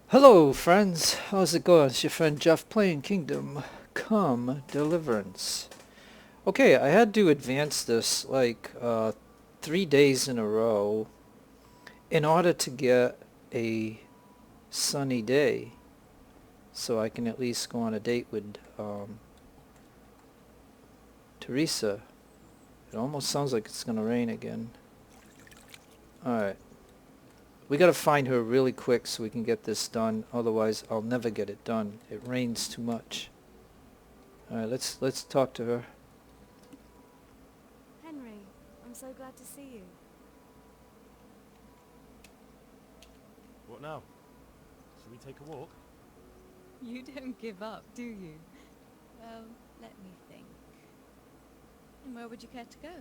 Hello friends, how's it going? It's your friend Jeff playing Kingdom Come Deliverance. Okay, I had to advance this like 3 days in a row in order to get a sunny day so I can at least go on a date with Theresa. It almost sounds like it's gonna rain again. Alright, we gotta find her really quick so we can get this done, otherwise I'll never get it done. It rains too much. Alright, let's talk to her. Henry, I'm so glad to see you. What now? Should we take a walk? You don't give up, do you? Well, let me think. And where would you care to go?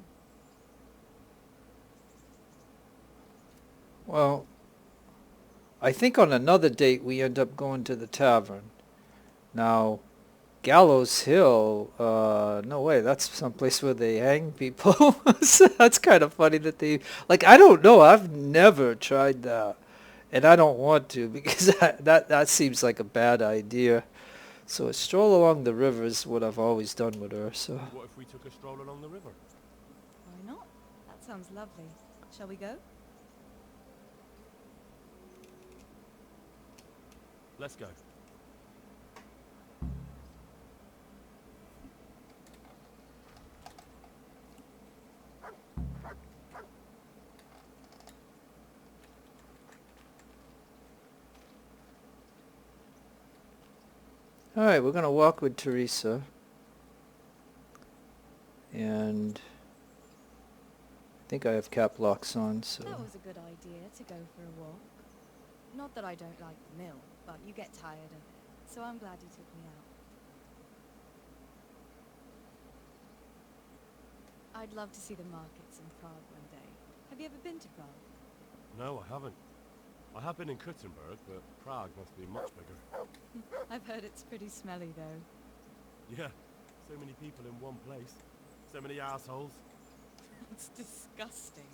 Well, I think on another date we end up going to the tavern. Now, Gallows Hill, no way, that's someplace where they hang people. So that's kind of funny that they, like, I don't know, I've never tried that. And I don't want to because that seems like a bad idea. So a stroll along the river is what I've always done with her, so. What if we took a stroll along the river? Why not? That sounds lovely. Shall we go? Let's go. Alright, we're going to walk with Theresa. And I think I have cap locks on, so. That was a good idea to go for a walk. Not that I don't like the mill, but you get tired of it. So I'm glad you took me out. I'd love to see the markets in Prague one day. Have you ever been to Prague? No, I haven't. I have been in Kuttenberg, but Prague must be much bigger. I've heard it's pretty smelly though. Yeah, so many people in one place. So many assholes. It's disgusting.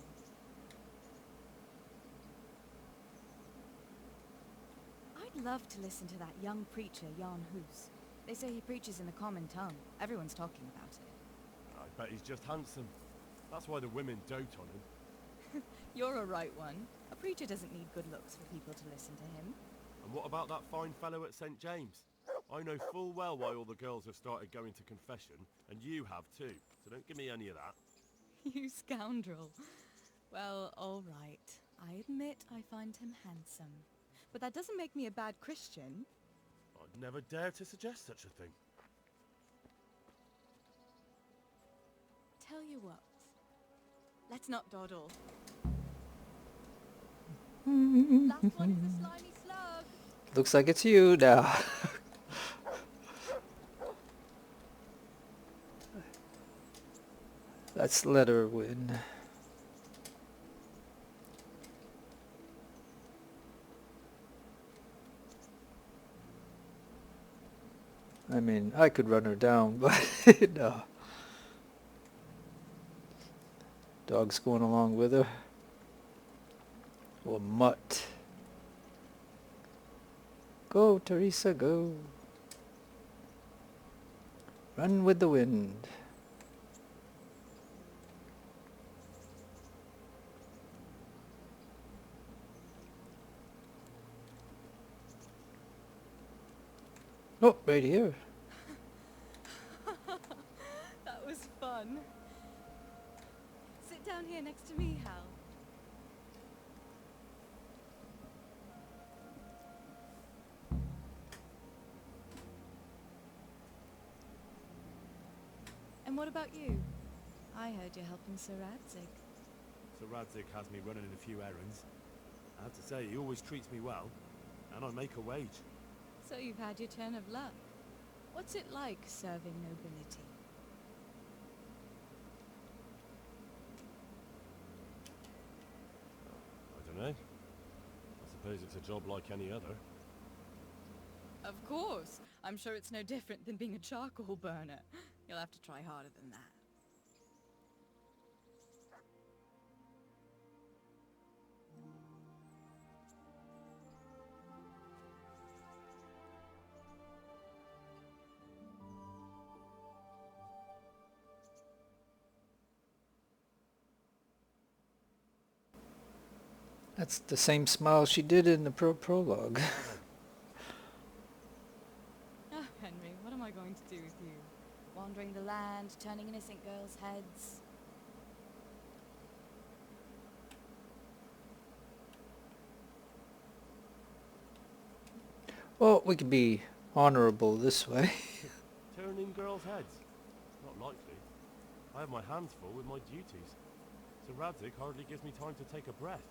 I'd love to listen to that young preacher, Jan Hus. They say he preaches in the common tongue. Everyone's talking about it. I bet he's just handsome. That's why the women dote on him. You're a right one. A preacher doesn't need good looks for people to listen to him. And what about that fine fellow at St. James? I know full well why all the girls have started going to confession, and you have too. So don't give me any of that. You scoundrel. Well, all right. I admit I find him handsome. But that doesn't make me a bad Christian. I'd never dare to suggest such a thing. Tell you what. Let's not dawdle. Last one is a slimy slug. Looks like it's you now. Let's let her win. I mean, I could run her down, but no. Dog's going along with her. Or mutt. Go, Theresa, go. Run with the wind. Oh, right here. That was fun. Sit down here next to me, Hal. And what about you? I heard you're helping Sir Radzig. So Radzik has me running a few errands. I have to say, he always treats me well, and I make a wage. So you've had your turn of luck. What's it like serving nobility? I don't know. I suppose it's a job like any other. Of course. I'm sure it's no different than being a charcoal burner. You'll have to try harder than that. That's the same smile she did in the prologue. Oh, Henry, what am I going to do with you? Wandering the land, turning innocent girls' heads. Well, we could be honorable this way. Turning girls' heads? Not likely. I have my hands full with my duties. Sir Radzig hardly gives me time to take a breath.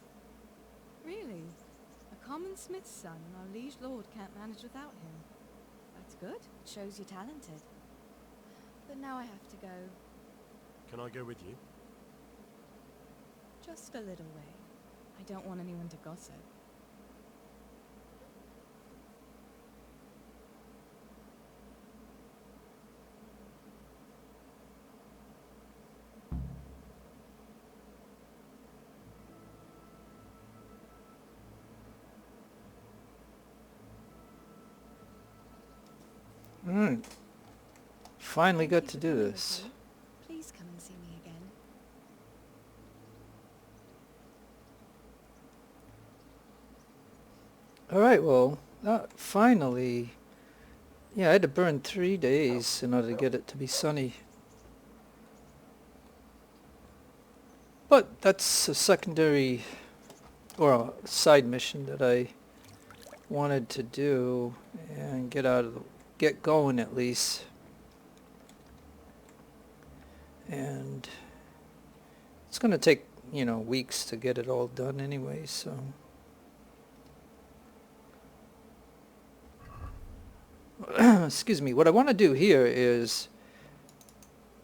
Really? A common smith's son and our liege lord can't manage without him. That's good. It shows you're talented. But now I have to go. Can I go with you? Just a little way. I don't want anyone to gossip. Alright. Finally got Thank to you for do coming with this. me. Please come and see me again. Alright, well, finally... Yeah, I had to burn 3 days in order to get it to be sunny. But that's a secondary, or a side mission that I wanted to do and get going at least. And it's going to take, weeks to get it all done anyway, so... Excuse me. What I want to do here is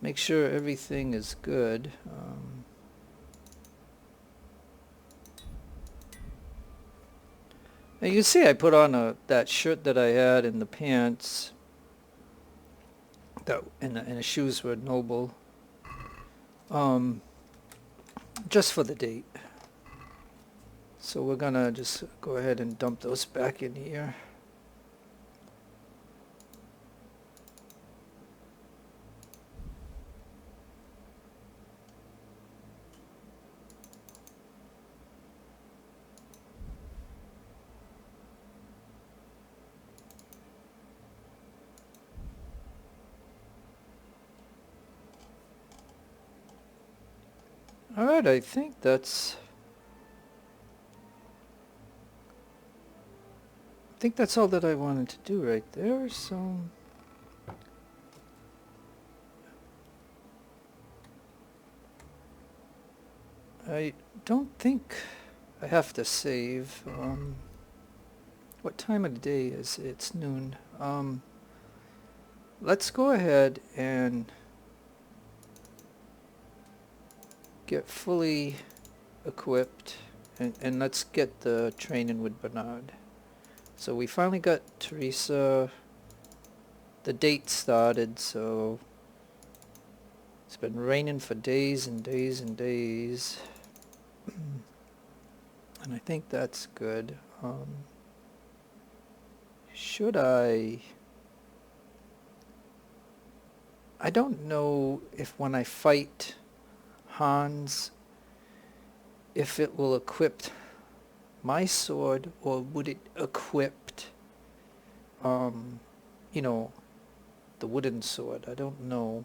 make sure everything is good. Now you can see I put on that shirt that I had and the pants. And the shoes were noble. Just for the date. So we're gonna just go ahead and dump those back in here. Alright, I think that's all that I wanted to do right there, so... I don't think I have to save. What time of the day is it? It's noon. Let's go ahead and get fully equipped and let's get the training with Bernard. So we finally got Theresa. The date started, so it's been raining for days and days and days. And I think that's good. Should I don't know if when I fight Hans, if it will equip my sword or would it equip, the wooden sword. I don't know.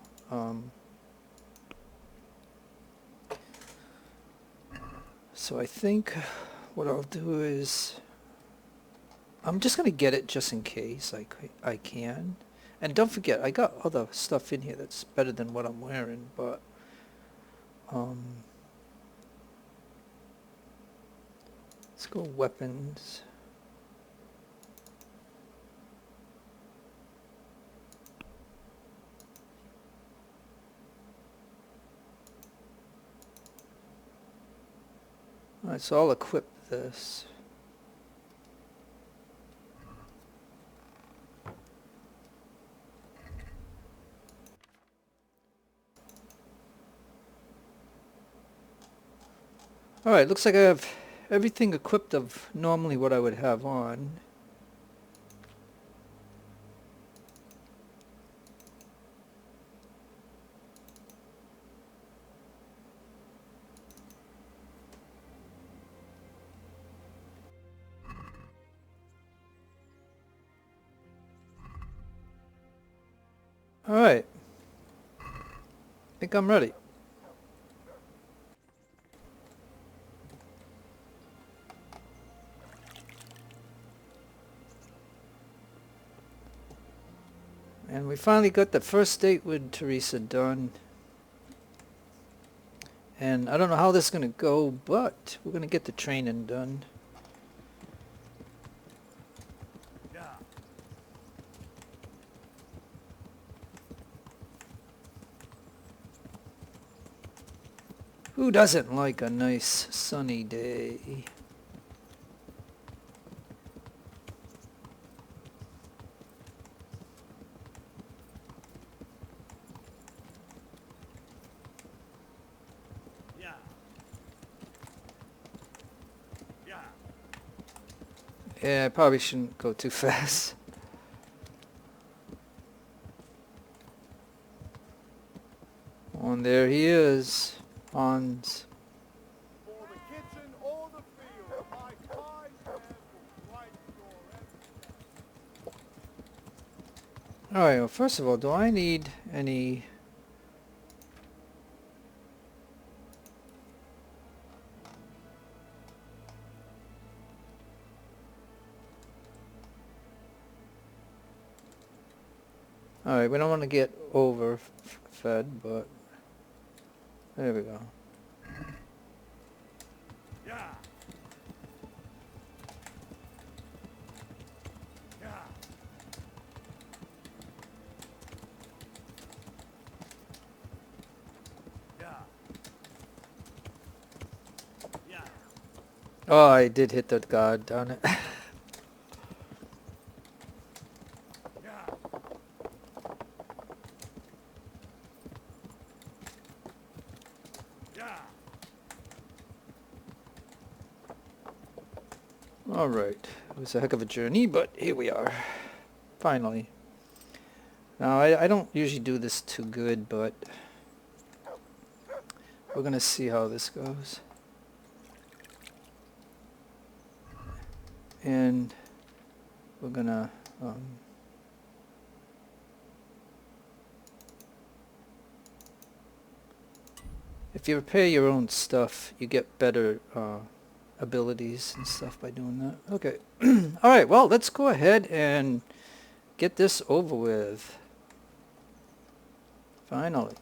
So I think what I'll do is I'm just going to get it just in case I can. And don't forget, I got other stuff in here that's better than what I'm wearing, but let's go weapons. Alright, so I'll equip this. Alright, looks like I have everything equipped of normally what I would have on. Alright. Think I'm ready. And we finally got the first date with Theresa done. And I don't know how this is going to go, but we're going to get the training done. Yeah. Who doesn't like a nice sunny day? Yeah. Yeah. Yeah, I probably shouldn't go too fast. Oh, and there he is, Hans. For the kitchen or the field, my kind hand will brighten your every day. Alright, well, first of all, do I need any... Alright, we don't want to get overfed, but... There we go. Yeah. Yeah. Yeah. Yeah. Oh, I did hit the guard, darn it. Yeah. Yeah. Alright, it was a heck of a journey, but here we are. Finally. Now, I don't usually do this too good, but... We're gonna see how this goes. And... We're gonna... if you repair your own stuff, you get better abilities and stuff by doing that. Okay. Alright, well, let's go ahead and get this over with. Finally.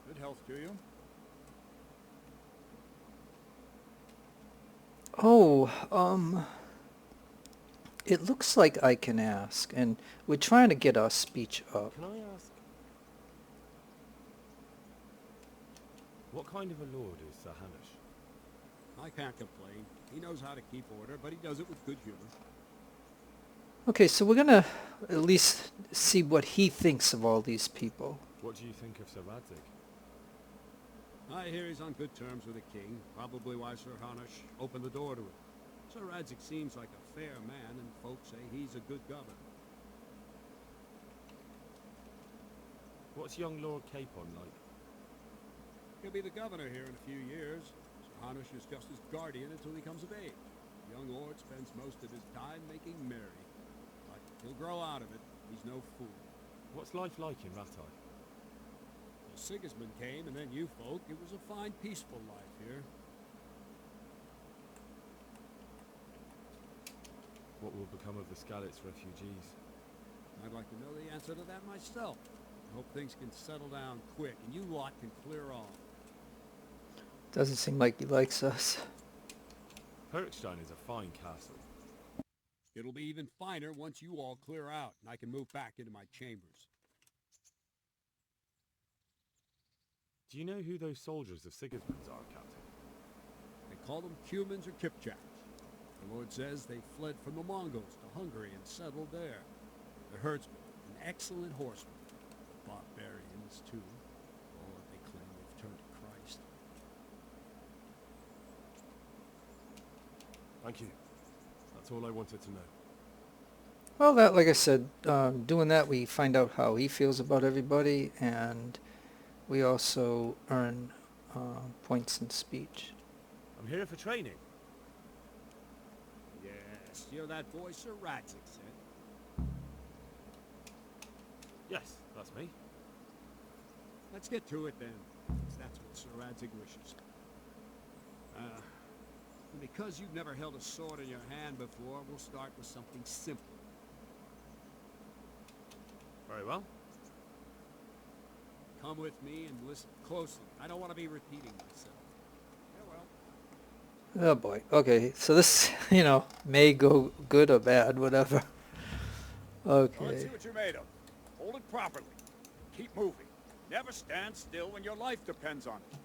Good health to you. Oh, it looks like I can ask, and we're trying to get our speech up. Can I ask, what kind of a lord is Sir Hamish? I can't complain. He knows how to keep order, but he does it with good humor. Okay, so we're gonna at least see what he thinks of all these people. What do you think of Sir Radzig? I hear he's on good terms with the king, probably why Sir Hamish opened the door to him. Sir Radzig seems like a fair man, and folks say he's a good governor. What's young Lord Capon like? He'll be the governor here in a few years. Sir Hamish is just his guardian until he comes of age. The young lord spends most of his time making merry. But he'll grow out of it. He's no fool. What's life like in Rattay? Well, Sigismund came, and then you folk. It was a fine, peaceful life here. What will become of the Skalitz refugees? I'd like to know the answer to that myself. I hope things can settle down quick, and you lot can clear off. Doesn't seem like he likes us. Herkstein is a fine castle. It'll be even finer once you all clear out, and I can move back into my chambers. Do you know who those soldiers of Sigismund's are, Captain? They call them Cumans or Kipchaks. The Lord says they fled from the Mongols to Hungary and settled there. The herdsmen, an excellent horseman. Barbarians, too. Or they claim they've turned to Christ. Thank you. That's all I wanted to know. Well, that, like I said, doing that, we find out how he feels about everybody, and we also earn points in speech. I'm here for training. Yes, you're that boy Sir Radzig said. Yes, that's me. Let's get to it then, since that's what Sir Radzig wishes. Because you've never held a sword in your hand before, we'll start with something simple. Very well. Come with me and listen closely. I don't want to be repeating myself. Farewell. Oh boy. Okay, so this, you know, may go good or bad, whatever. Well, let's Okay. see what you're made of. Hold it properly. Keep moving. Never stand still when your life depends on it.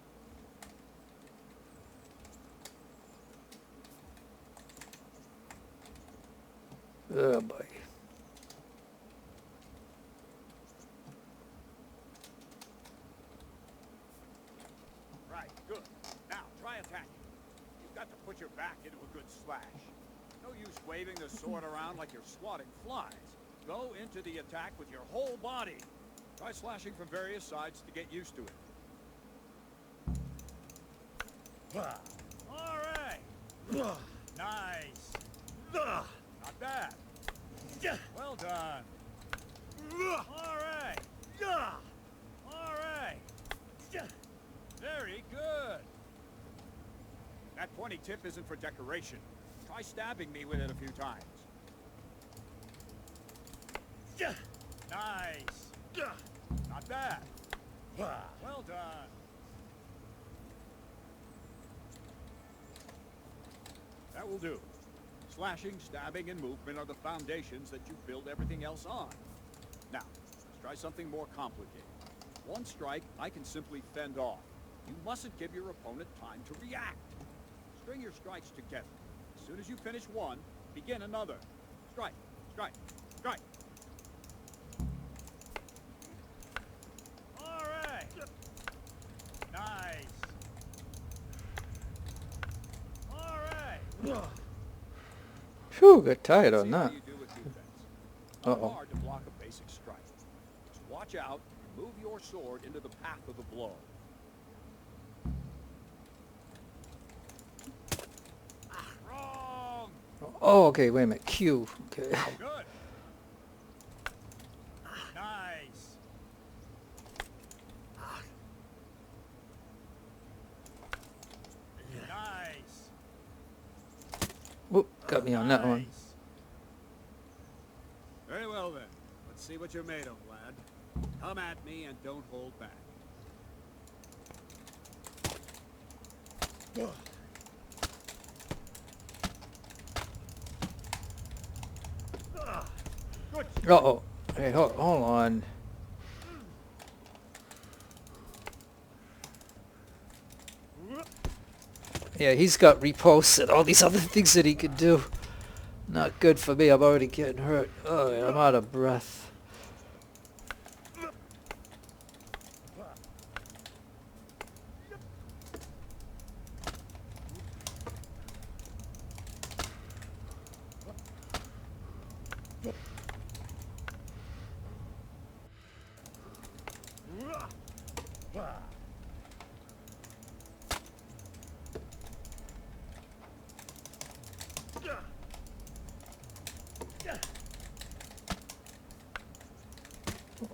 Oh boy. Right, good. Now, try attacking. You've got to put your back into a good slash. No use waving the sword around like you're swatting flies. Go into the attack with your whole body. Try slashing from various sides to get used to it. All right. Nice. Not bad. Well done. All right. All right. Very good. That pointy tip isn't for decoration. Try stabbing me with it a few times. Nice. Not bad. Well done. That will do. Slashing, stabbing, and movement are the foundations that you build everything else on. Now, let's try something more complicated. One strike, I can simply fend off. You mustn't give your opponent time to react. String your strikes together. As soon as you finish one, begin another. Strike, strike, strike. All right. Nice. All right. Phew, got tired on See how that. you do with defense. Not Uh-oh. hard to block a basic strike. Just watch out and move your sword into the path of the blow. Wrong. Oh, okay, wait a minute. Q. Okay. Good. Nice. Nice. Whoop, got me on that one. Nice. Very well then. Let's see what you're made of, lad. Come at me and don't hold back. Good. Uh-oh. Hey, hold on. Yeah, he's got reposts and all these other things that he could do. Not good for me. I'm already getting hurt. Oh, yeah, I'm out of breath.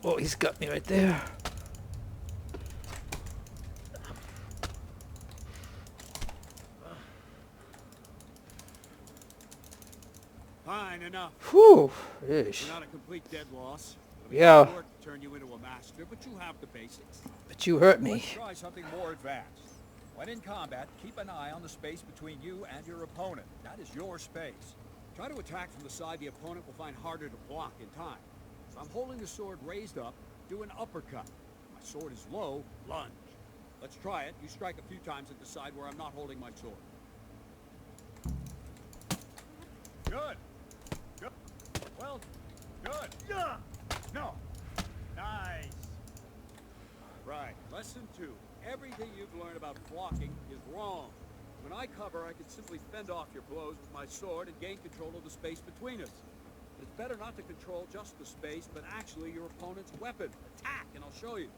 Oh, he's got me right there. Fine enough. Whew. Ish. You're not a complete dead loss. Yeah. It'll work to turn you into a master, but you have the basics. But you hurt me. Let's try something more advanced. When in combat, keep an eye on the space between you and your opponent. That is your space. Try to attack from the side the opponent will find harder to block in time. If I'm holding the sword raised up, do an uppercut. If my sword is low, lunge. Let's try it. You strike a few times at the side where I'm not holding my sword. Good. Good. Well, good. No. Nice. Right. Lesson 2. Everything you've learned about blocking is wrong. When I cover, I can simply fend off your blows with my sword and gain control of the space between us. But it's better not to control just the space, but actually your opponent's weapon. Attack, and I'll show you.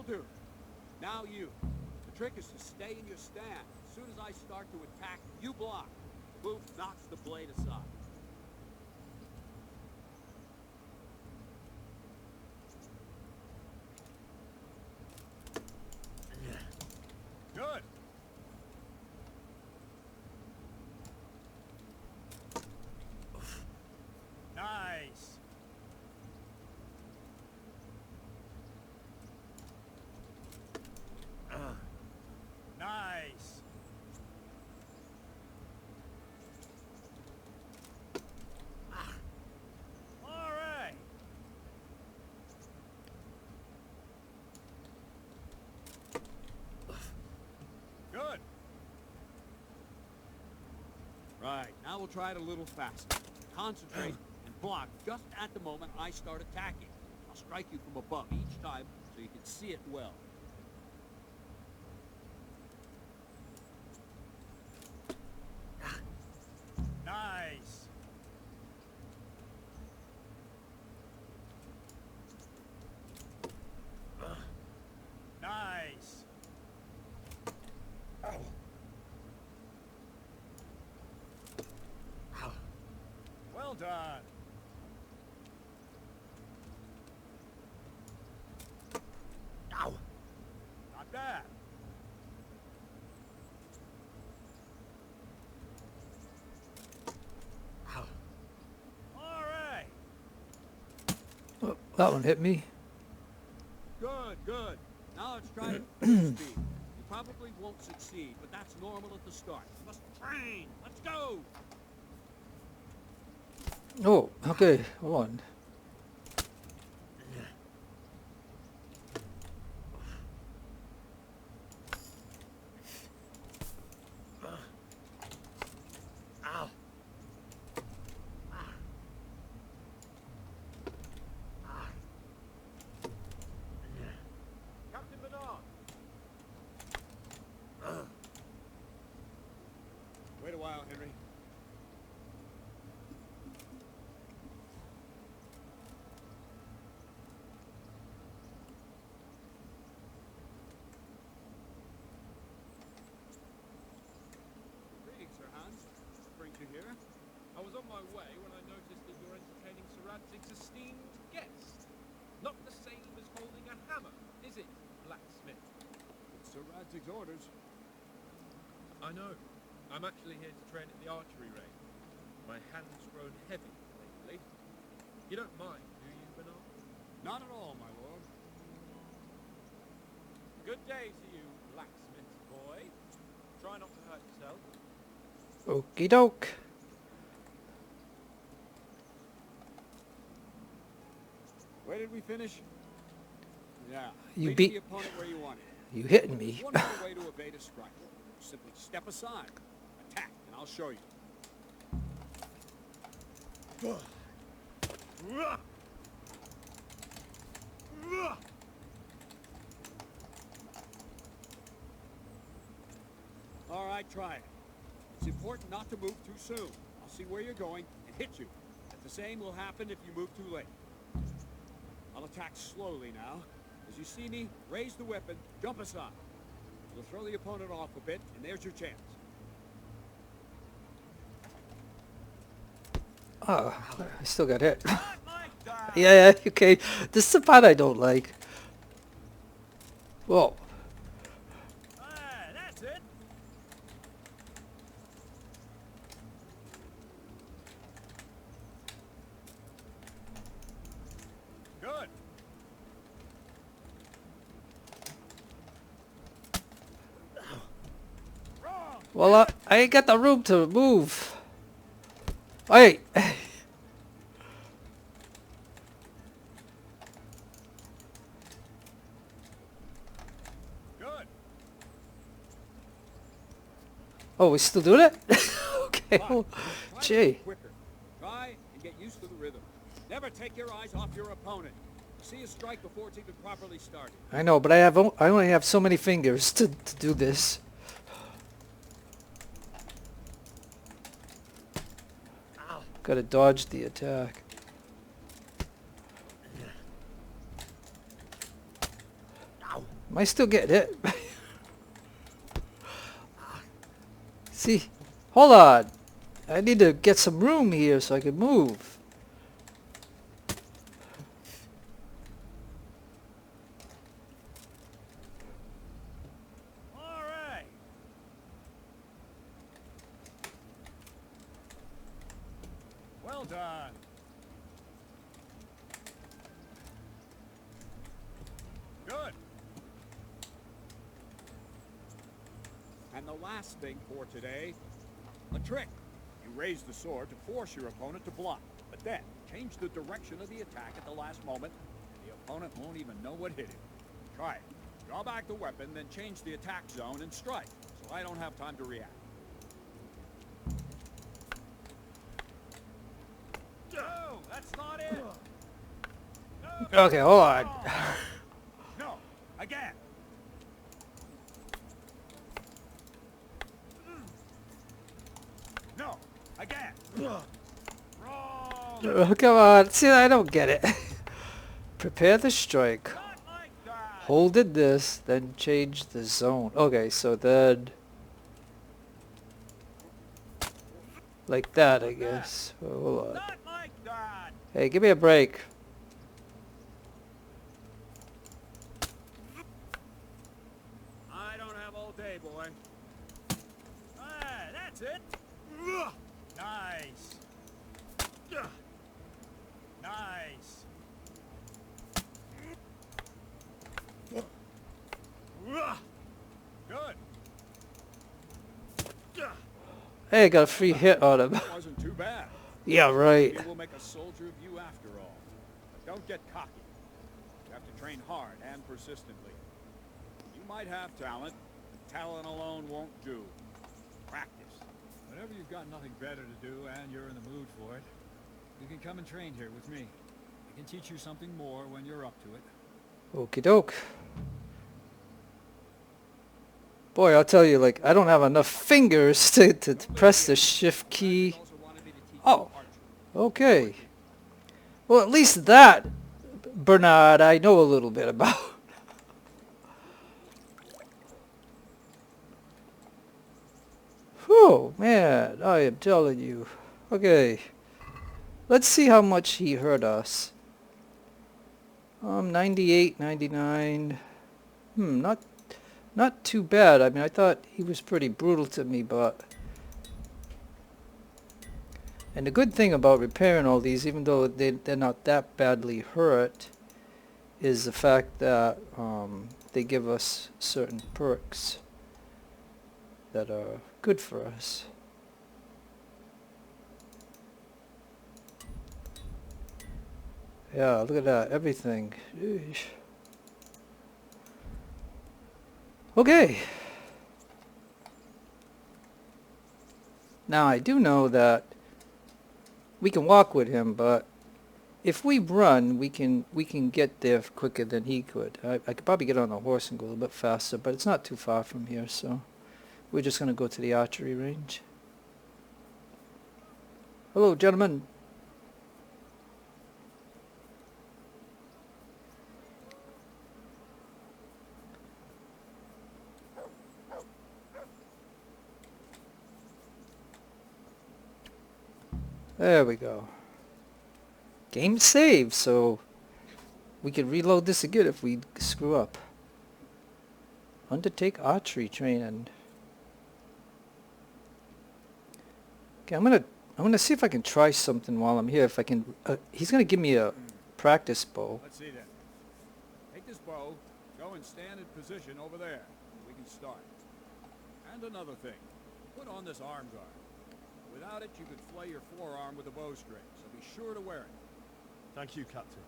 do. Now you. The trick is to stay in your stand. As soon as I start to attack, you block. Move knocks the blade aside. Good. Nice. Nice. All right. Good. Right, now we'll try it a little faster. Concentrate and block just at the moment I start attacking. I'll strike you from above each time so you can see it well. Nice. Nice. Well done. Not bad. All right. Oh, that one hit me. Good, good. Now let's try it at full speed. You probably won't succeed, but that's normal at the start. You must train. Let's go! Oh, okay, hold on. Captain Bernard. Wait a while, Henry. Greetings, Sir Hans. What brings you here? I was on my way when I noticed that you're entertaining Sir Radzig's esteemed guest. Not the same as holding a hammer, is it, blacksmith? It's Sir Radzig's orders. I know. I'm actually here to train at the archery range. My hand's grown heavy lately. You don't mind, do you, Bernard? Not at all, my lord. Good day to you, blacksmith boy. Try not to hurt yourself. Okie doke. Where did we finish? Yeah. You leading beat- the opponent where you want it. You hitting me. There's one other way to evade a strike. Simply step aside, attack, and I'll show you. All right, try it. It's important not to move too soon. I'll see where you're going and hit you. If the same will happen if you move too late. I'll attack slowly now. As you see me, raise the weapon, jump aside. You'll throw the opponent off a bit, and there's your chance. Oh, I still got hit. Not like that. Yeah, okay. This is the part I don't like. Whoa. Ah, that's it. Good. Wrong. Well, I ain't got the room to move. Wait. Good. Oh, we still doing it? Okay. Fine. Oh, Try to gee. move quicker. Try and get used to the rhythm. Never take your eyes off your opponent. See a strike before it's even properly started. I know, but I only have so many fingers to do this. Gotta dodge the attack. Am I still getting hit? See, hold on. I need to get some room here so I can move. All right. Well done. Good. And the last thing for today, a trick. You raise the sword to force your opponent to block, but then change the direction of the attack at the last moment, and the opponent won't even know what hit him. Try it. Draw back the weapon, then change the attack zone and strike, so I don't have time to react. No, that's not it. No. Okay, hold on. No, again. No, again. Wrong. Oh, come on. See, I don't get it. Prepare the strike. Not like that. Hold it this, then change the zone. Okay, so then... like that, I guess. Oh, hold on. Not like that. Hey, give me a break. I don't have all day, boy. Ah, that's it. Nice. Nice. Good. Hey, I got a free hit on him. That wasn't too bad. Yeah, right. We will make a soldier of you after all. But don't get cocky. You have to train hard and persistently. You might have talent, but talent alone won't do. Practice. Whenever you've got nothing better to do and you're in the mood for it, you can come and train here with me. I can teach you something more when you're up to it. Okie doke. Boy, I'll tell you, like, I don't have enough fingers to press the shift key. Oh, okay. Well, at least that, Bernard, I know a little bit about. Whew, man, I am telling you. Okay. Let's see how much he hurt us. 98, 99. Not too bad. I mean, I thought he was pretty brutal to me, but... And the good thing about repairing all these, even though they're not that badly hurt, is the fact that they give us certain perks that are good for us. Yeah, look at that. Everything. Eesh. Okay. Now I do know that we can walk with him, but if we run, we can get there quicker than he could. I could probably get on a horse and go a little bit faster, but it's not too far from here, so we're just gonna go to the archery range. Hello, gentlemen. There we go. Game saved, so we can reload this again if we screw up. Undertake archery training. Okay, I'm gonna see if I can try something while I'm here. If I can, he's gonna give me a practice bow. Let's see then. Take this bow, go and stand in position over there. We can start. And another thing, put on this arm guard. Without it, you could flay your forearm with a bowstring, so be sure to wear it. Thank you, Captain.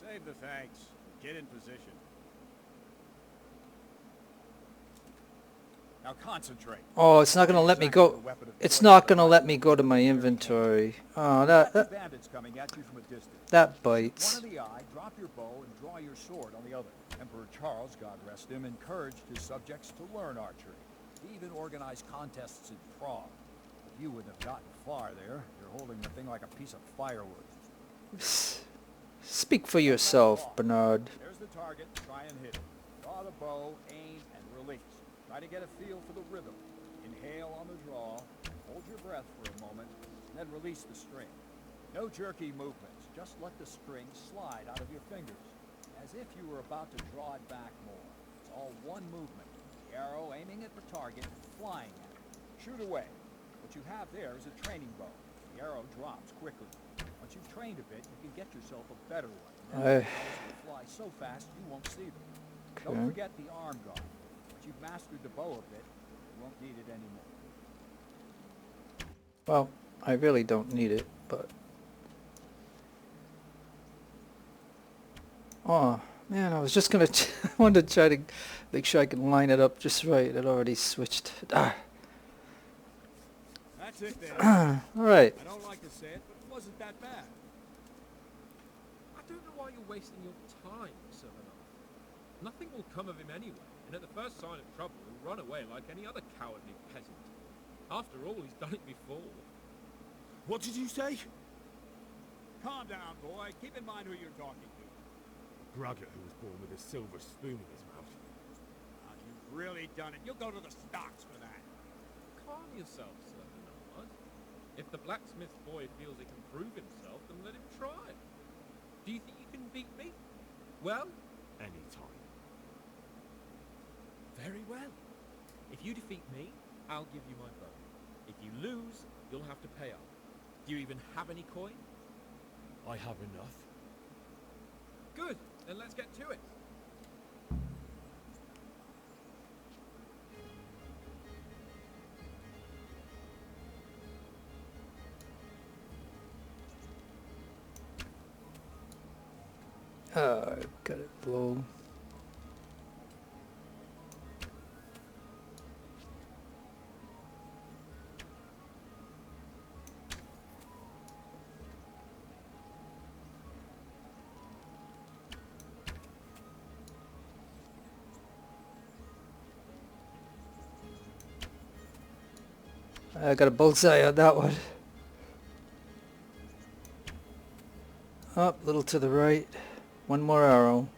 Save the thanks. Get in position. Now concentrate. Oh, it's not gonna let me go. It's not gonna let me go to my inventory. Oh, that Bandits coming at you from a distance. that bites. One of the eye, drop your bow and draw your sword on the other. Emperor Charles, God rest him, encouraged his subjects to learn archery. He even organized contests in Prague. But you wouldn't have gotten far there. You're holding the thing like a piece of firewood. Speak for yourself, Bernard. There's the target. Try and hit it. Draw the bow, aim, and release. Try to get a feel for the rhythm. Inhale on the draw. Hold your breath for a moment, and then release the string. No jerky movements. Just let the string slide out of your fingers, as if you were about to draw it back more. It's all one movement. The arrow aiming at the target, flying at it. Shoot away. What you have there is a training bow. The arrow drops quickly. Once you've trained a bit, you can get yourself a better one. And then the arrows will fly so fast you won't see them. Don't forget the arm guard. Once you've mastered the bow a bit, you won't need it anymore. Well, I really don't need it, but... Oh, man, I was just gonna... I wanted to try to make sure I can line it up just right. It already switched. Ah. That's it then. Alright. I don't like to say it, but it wasn't that bad. I don't know why you're wasting your time, Sir Bernard. Nothing will come of him anyway, and at the first sign of trouble, he'll run away like any other cowardly peasant. After all, he's done it before. What did you say? Calm down, boy. Keep in mind who you're talking to. Braggart who was born with a silver spoon in his mouth. Now, you've really done it. You'll go to the stocks for that. Calm yourself, Sir Bernard. If the blacksmith boy feels he can prove himself, then let him try. Do you think you can beat me? Well, Any time. very well. If you defeat me, I'll give you my bow. If you lose, you'll have to pay up. Do you even have any coin? I have enough. Good, then let's get to it. I've got it low. I got a bullseye on that one. Up, little to the right. One more arrow.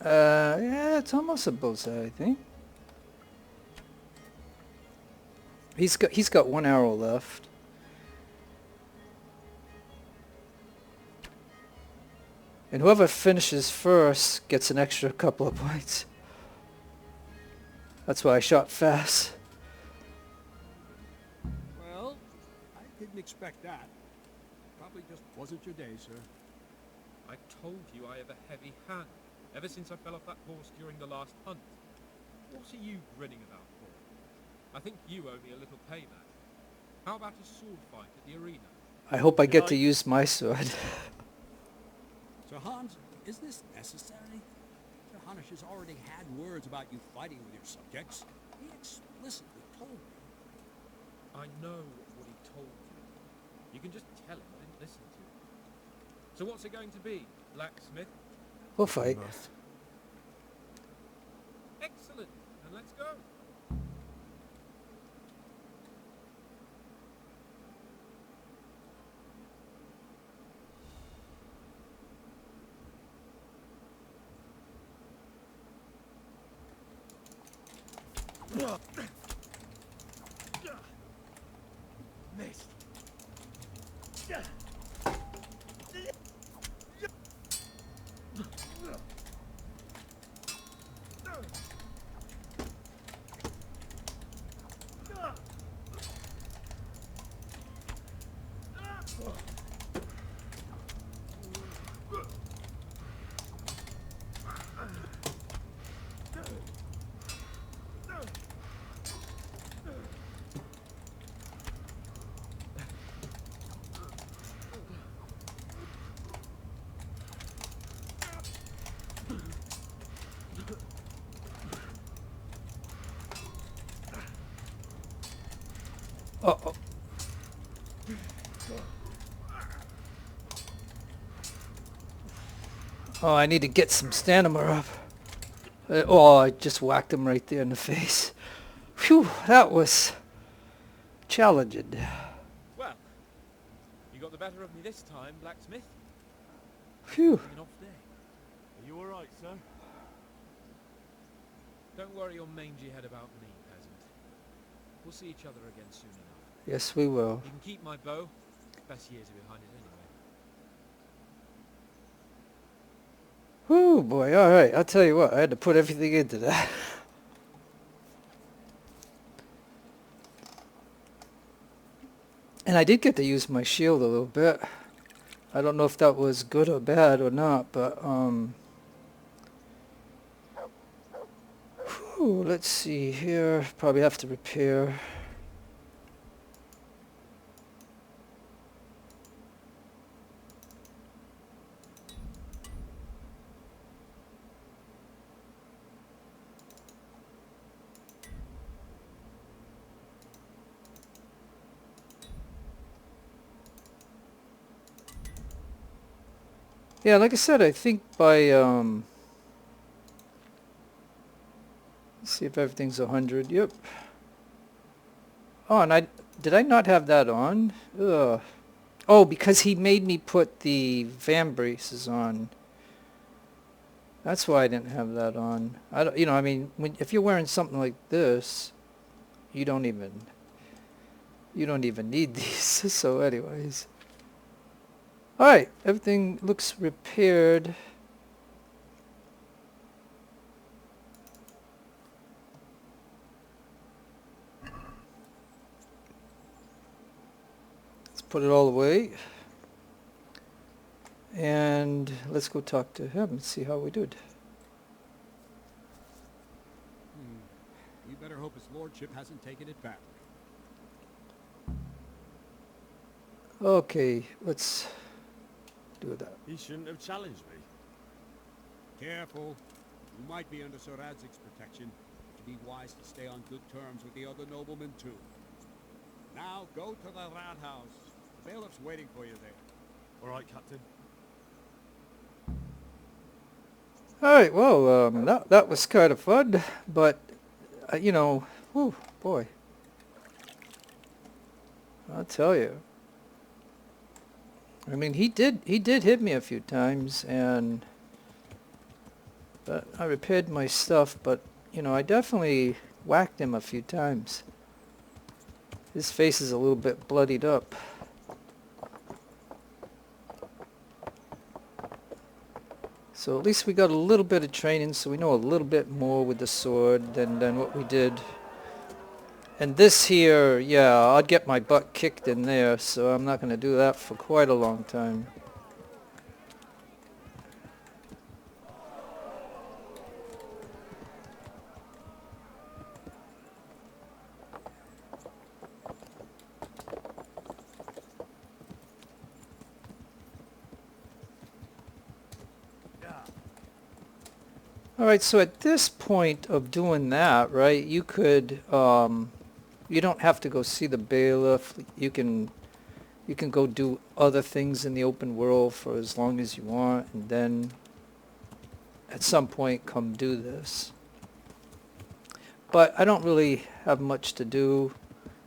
Yeah, it's almost a bullseye, I think. He's got one arrow left. And whoever finishes first gets an extra couple of points. That's why I shot fast. Well, I didn't expect that. Probably just wasn't your day, sir. I told you I have a heavy hand, ever since I fell off that horse during the last hunt. What are you grinning about for? I think you owe me a little payback. How about a sword fight at the arena? I hope I get to use my sword. So Hans, is this necessary? Sir Hanish has already had words about you fighting with your subjects. He explicitly told me. I know what he told you. You can just tell him I didn't listen to him. So what's it going to be, blacksmith? We'll fight. Excellent, then let's go. Missed. Uh-oh. Oh, I need to get some stamina up. Oh, I just whacked him right there in the face. Phew, that was challenging. Well, you got the the better of me this time, blacksmith. Phew. An off day. Are you alright, sir? Don't worry your mangy head about me, peasant. We'll see each other again soon enough. Yes, we will. You can keep my bow. Best years are behind it anyway. Whew, boy. All right. I'll tell you what. I had to put everything into that. And I did get to use my shield a little bit. I don't know if that was good or bad or not, but whew, let's see here. Probably have to repair. Yeah, like I said, I think by let's see if everything's 100. Yep. Oh, and did I not have that on? Ugh. Oh, because he made me put the van braces on. That's why I didn't have that on. I don't, I mean, if you're wearing something like this, you don't even need these. So, anyways. Alright, everything looks repaired. Let's put it all away. And let's go talk to him and see how we did. You better hope his lordship hasn't taken it back. Okay, let's do that. He shouldn't have challenged me. Careful. You might be under Sir Radzig's protection. It'd be wise to stay on good terms with the other noblemen too. Now go to the rat house. The bailiff's waiting for you there. Alright, Captain. Alright, well, that was kind of fun, but, whew, boy. I'll tell you. I mean, he did hit me a few times, but I repaired my stuff, but, I definitely whacked him a few times. His face is a little bit bloodied up. So at least we got a little bit of training, so we know a little bit more with the sword than what we did. And this here, yeah, I'd get my butt kicked in there, so I'm not going to do that for quite a long time. Alright, so at this point of doing that, right, you could, you don't have to go see the bailiff. You can go do other things in the open world for as long as you want, and then at some point come do this. But I don't really have much to do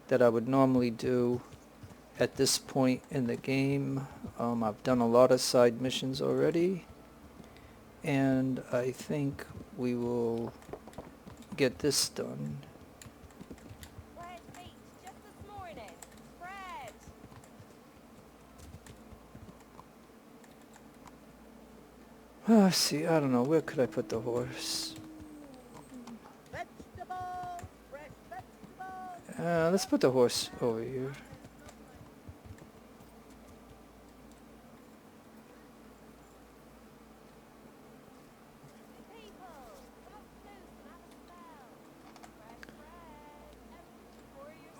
that I would normally do at this point in the game. I've done a lot of side missions already, and I think we will get this done. See, I don't know, where could I put the horse? Let's put the horse over here.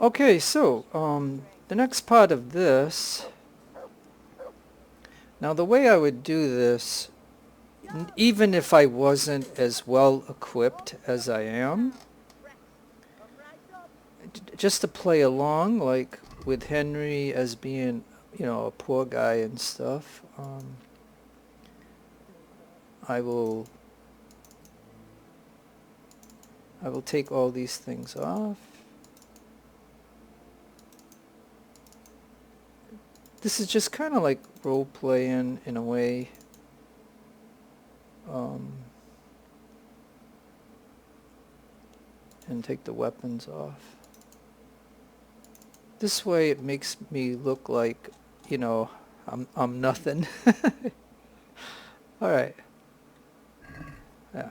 Okay, so, the next part of this, now the way I would do this, even if I wasn't as well equipped as I am, just to play along, like with Henry as being, a poor guy and stuff, I will take all these things off. This is just kind of like role playing in a way. And take the weapons off. This way it makes me look like, you know, I'm nothing. All right. Yeah.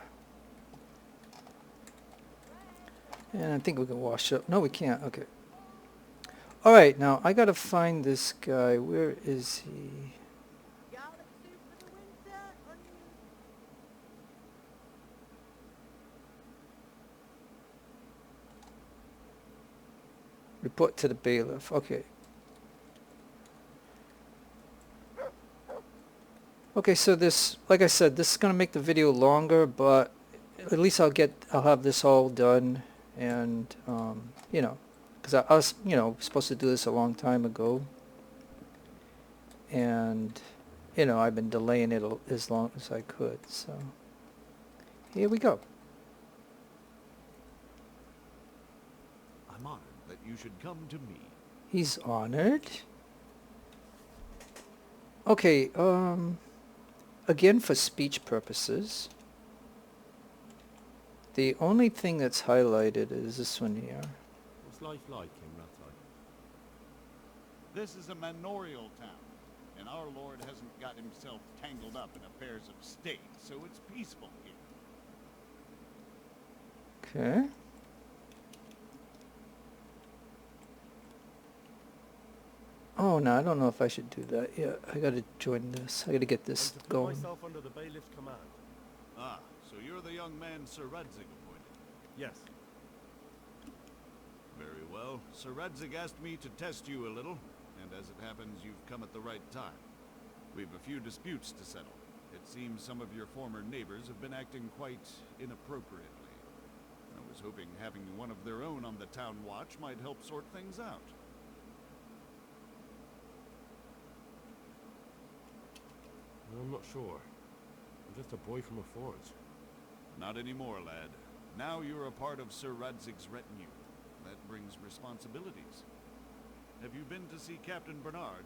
And I think we can wash up. No, we can't. Okay. All right. Now I gotta find this guy. Where is he? Report to the bailiff. Okay. Okay, so this, like I said, this is gonna make the video longer, but at least I'll have this all done, and you know, because I was, you know, supposed to do this a long time ago, and you know, I've been delaying it as long as I could. So here we go. I'm honored that you should come to me. He's honored. Okay, again for speech purposes, the only thing that's highlighted is this one here. What's life like in Rattay? This is a manorial town, and our Lord hasn't got himself tangled up in affairs of state, so it's peaceful here. Okay. Oh no, I don't know if I should do that yet. I gotta join this. I gotta get this I'm to put going. myself under the bailiff's command. Ah, so you're the young man Sir Radzig appointed. Yes. Very well. Sir Radzig asked me to test you a little, and as it happens, you've come at the right time. We've a few disputes to settle. It seems some of your former neighbors have been acting quite inappropriately. I was hoping having one of their own on the town watch might help sort things out. I'm not sure. I'm just a boy from a forge. Not anymore, lad. Now you're a part of Sir Radzig's retinue. That brings responsibilities. Have you been to see Captain Bernard?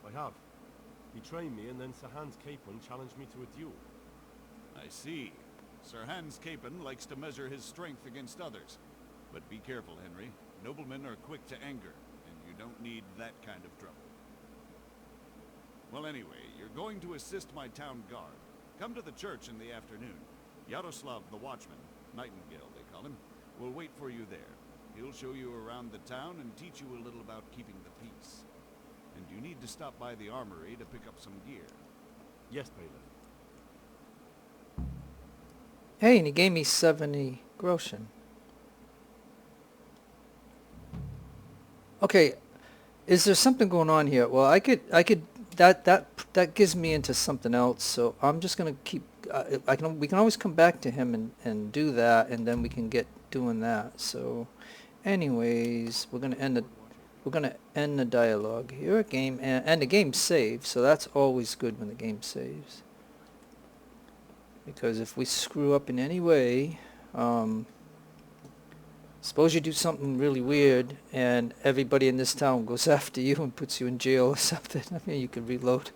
I have. He trained me, and then Sir Hans Capon challenged me to a duel. I see. Sir Hans Capon likes to measure his strength against others. But be careful, Henry. Noblemen are quick to anger, and you don't need that kind of trouble. Well, anyway, you're going to assist my town guard. Come to the church in the afternoon. Yaroslav the watchman, Nightingale they call him, will wait for you there. He'll show you around the town and teach you a little about keeping the peace. And you need to stop by the armory to pick up some gear. Yes, Bailiff. Hey, and he gave me 70 groschen. Okay, is there something going on here? Well, I could that gives me into something else. So I'm just gonna keep. We can always come back to him and do that, and then we can get doing that. So, anyways, we're gonna end the dialogue here. Game and the game saves, so that's always good when the game saves. Because if we screw up in any way, suppose you do something really weird and everybody in this town goes after you and puts you in jail or something. I mean, you can reload.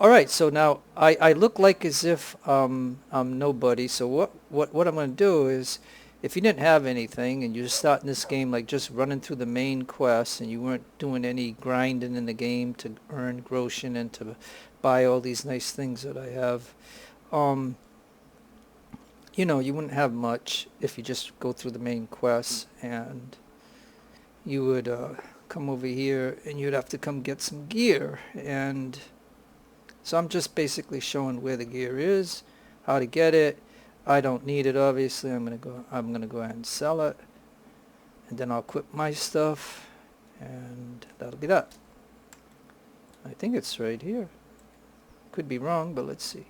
Alright, so now I look like as if I'm nobody. So what I'm going to do is, if you didn't have anything and you're starting this game like just running through the main quest and you weren't doing any grinding in the game to earn groschen and to buy all these nice things that I have, you know, you wouldn't have much if you just go through the main quest, and you would come over here and you'd have to come get some gear. And so I'm just basically showing where the gear is, how to get it. I don't need it, obviously. I'm gonna go ahead and sell it, and then I'll equip my stuff, and that'll be that. I think it's right here. Could be wrong, but let's see.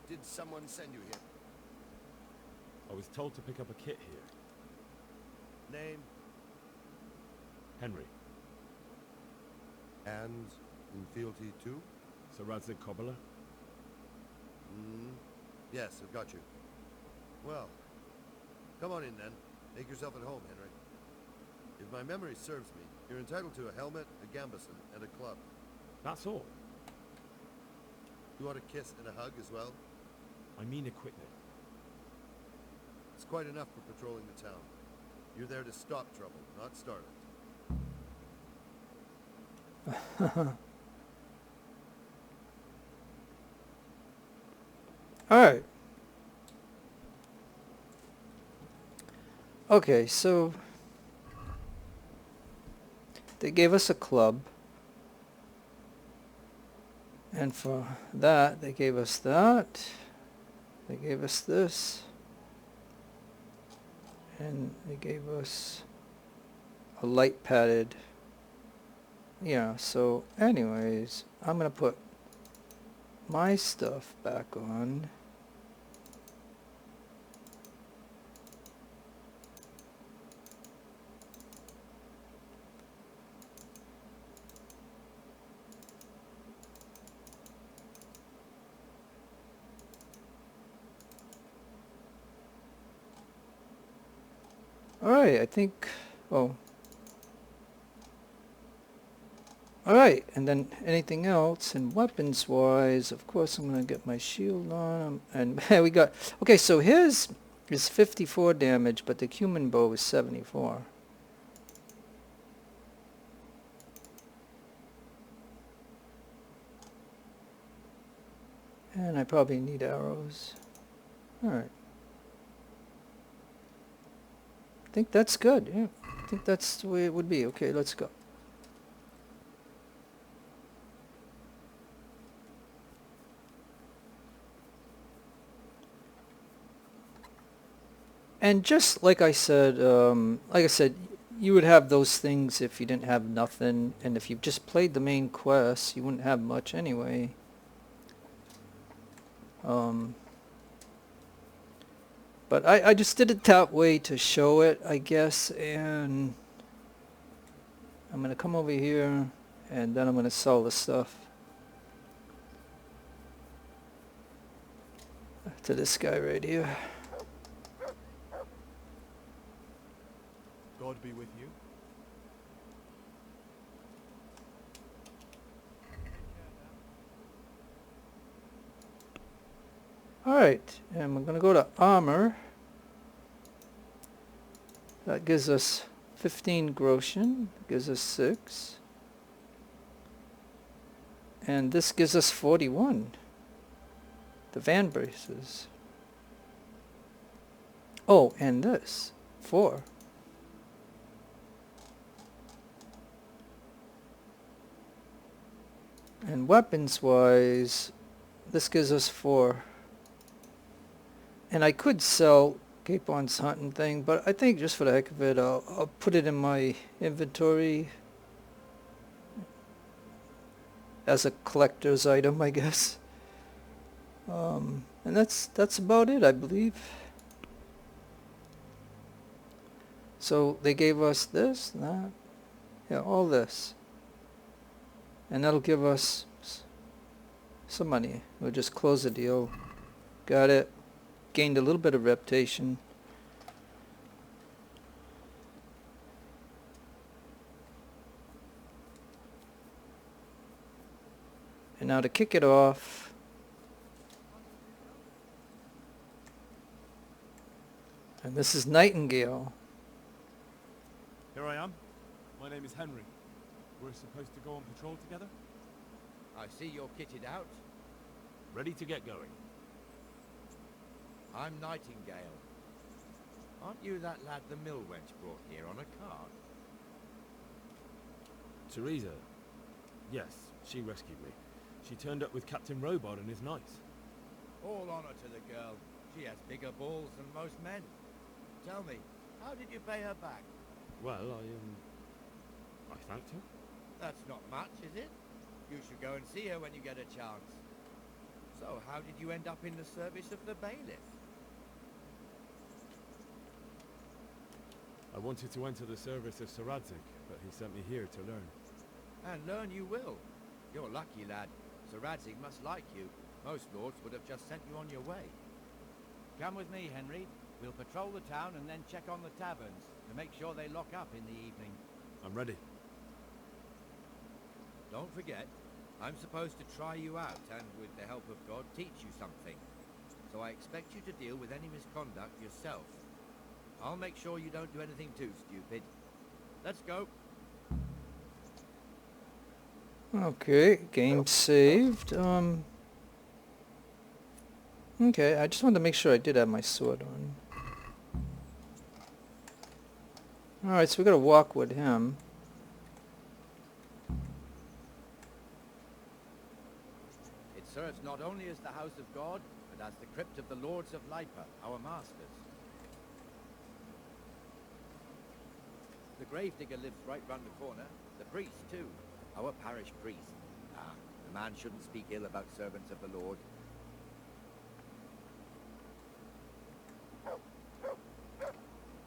Did someone send you here? I was told to pick up a kit here. Name? Henry. And in fealty too? Sir Radzig Cobbler. Yes, I've got you. Well, come on in then. Make yourself at home, Henry. If my memory serves me, you're entitled to a helmet, a gambeson, and a club. That's all. You want a kiss and a hug as well? I mean equipment. It's quite enough for patrolling the town. You're there to stop trouble, not start it. Alright. Okay, so they gave us a club. And for that, they gave us that. They gave us this. And they gave us a light padded. Yeah, so anyways, I'm going to put my stuff back on. Alright, I think, oh. Alright, and then anything else, and weapons wise, of course I'm going to get my shield on, and we got, okay, so his is 54 damage, but the human bow is 74. And I probably need arrows. Alright. I think that's good, yeah. I think that's the way it would be. Okay, let's go. And just like I said, you would have those things if you didn't have nothing, and if you just played the main quest, you wouldn't have much anyway. But I just did it that way to show it, I guess, and I'm going to come over here, and then I'm going to sell the stuff to this guy right here. God be with you. Alright, and we're going to go to armor. That gives us 15 groschen, gives us 6. And this gives us 41. The van braces. Oh, and this, 4. And weapons wise, this gives us 4. And I could sell Capon's hunting thing, but I think just for the heck of it, I'll put it in my inventory as a collector's item, I guess. And that's about it, I believe. So they gave us this, that, yeah, all this. And that'll give us some money. We'll just close the deal. Got it. Gained a little bit of reputation. And now to kick it off, and this is Nightingale. Here I am. My name is Henry. We're supposed to go on patrol together? I see you're kitted out. Ready to get going. I'm Nightingale. Aren't you that lad the mill wench brought here on a cart? Theresa? Yes, she rescued me. She turned up with Captain Robard and his knights. All honor to the girl. She has bigger balls than most men. Tell me, how did you pay her back? Well, I thanked her. That's not much, is it? You should go and see her when you get a chance. So, how did you end up in the service of the Bailiff? I wanted to enter the service of Sir Radzig, but he sent me here to learn. And learn you will. You're lucky, lad. Sir Radzig must like you. Most lords would have just sent you on your way. Come with me, Henry. We'll patrol the town and then check on the taverns to make sure they lock up in the evening. I'm ready. Don't forget, I'm supposed to try you out and, with the help of God, teach you something. So I expect you to deal with any misconduct yourself. I'll make sure you don't do anything too stupid. Let's go. Okay, game saved. Okay, I just wanted to make sure I did have my sword on. Alright, so we gotta walk with him. It serves not only as the house of God, but as the crypt of the lords of Lipa, our masters. The gravedigger lives right round the corner. The priest, too. Our parish priest. Ah, the man shouldn't speak ill about servants of the Lord.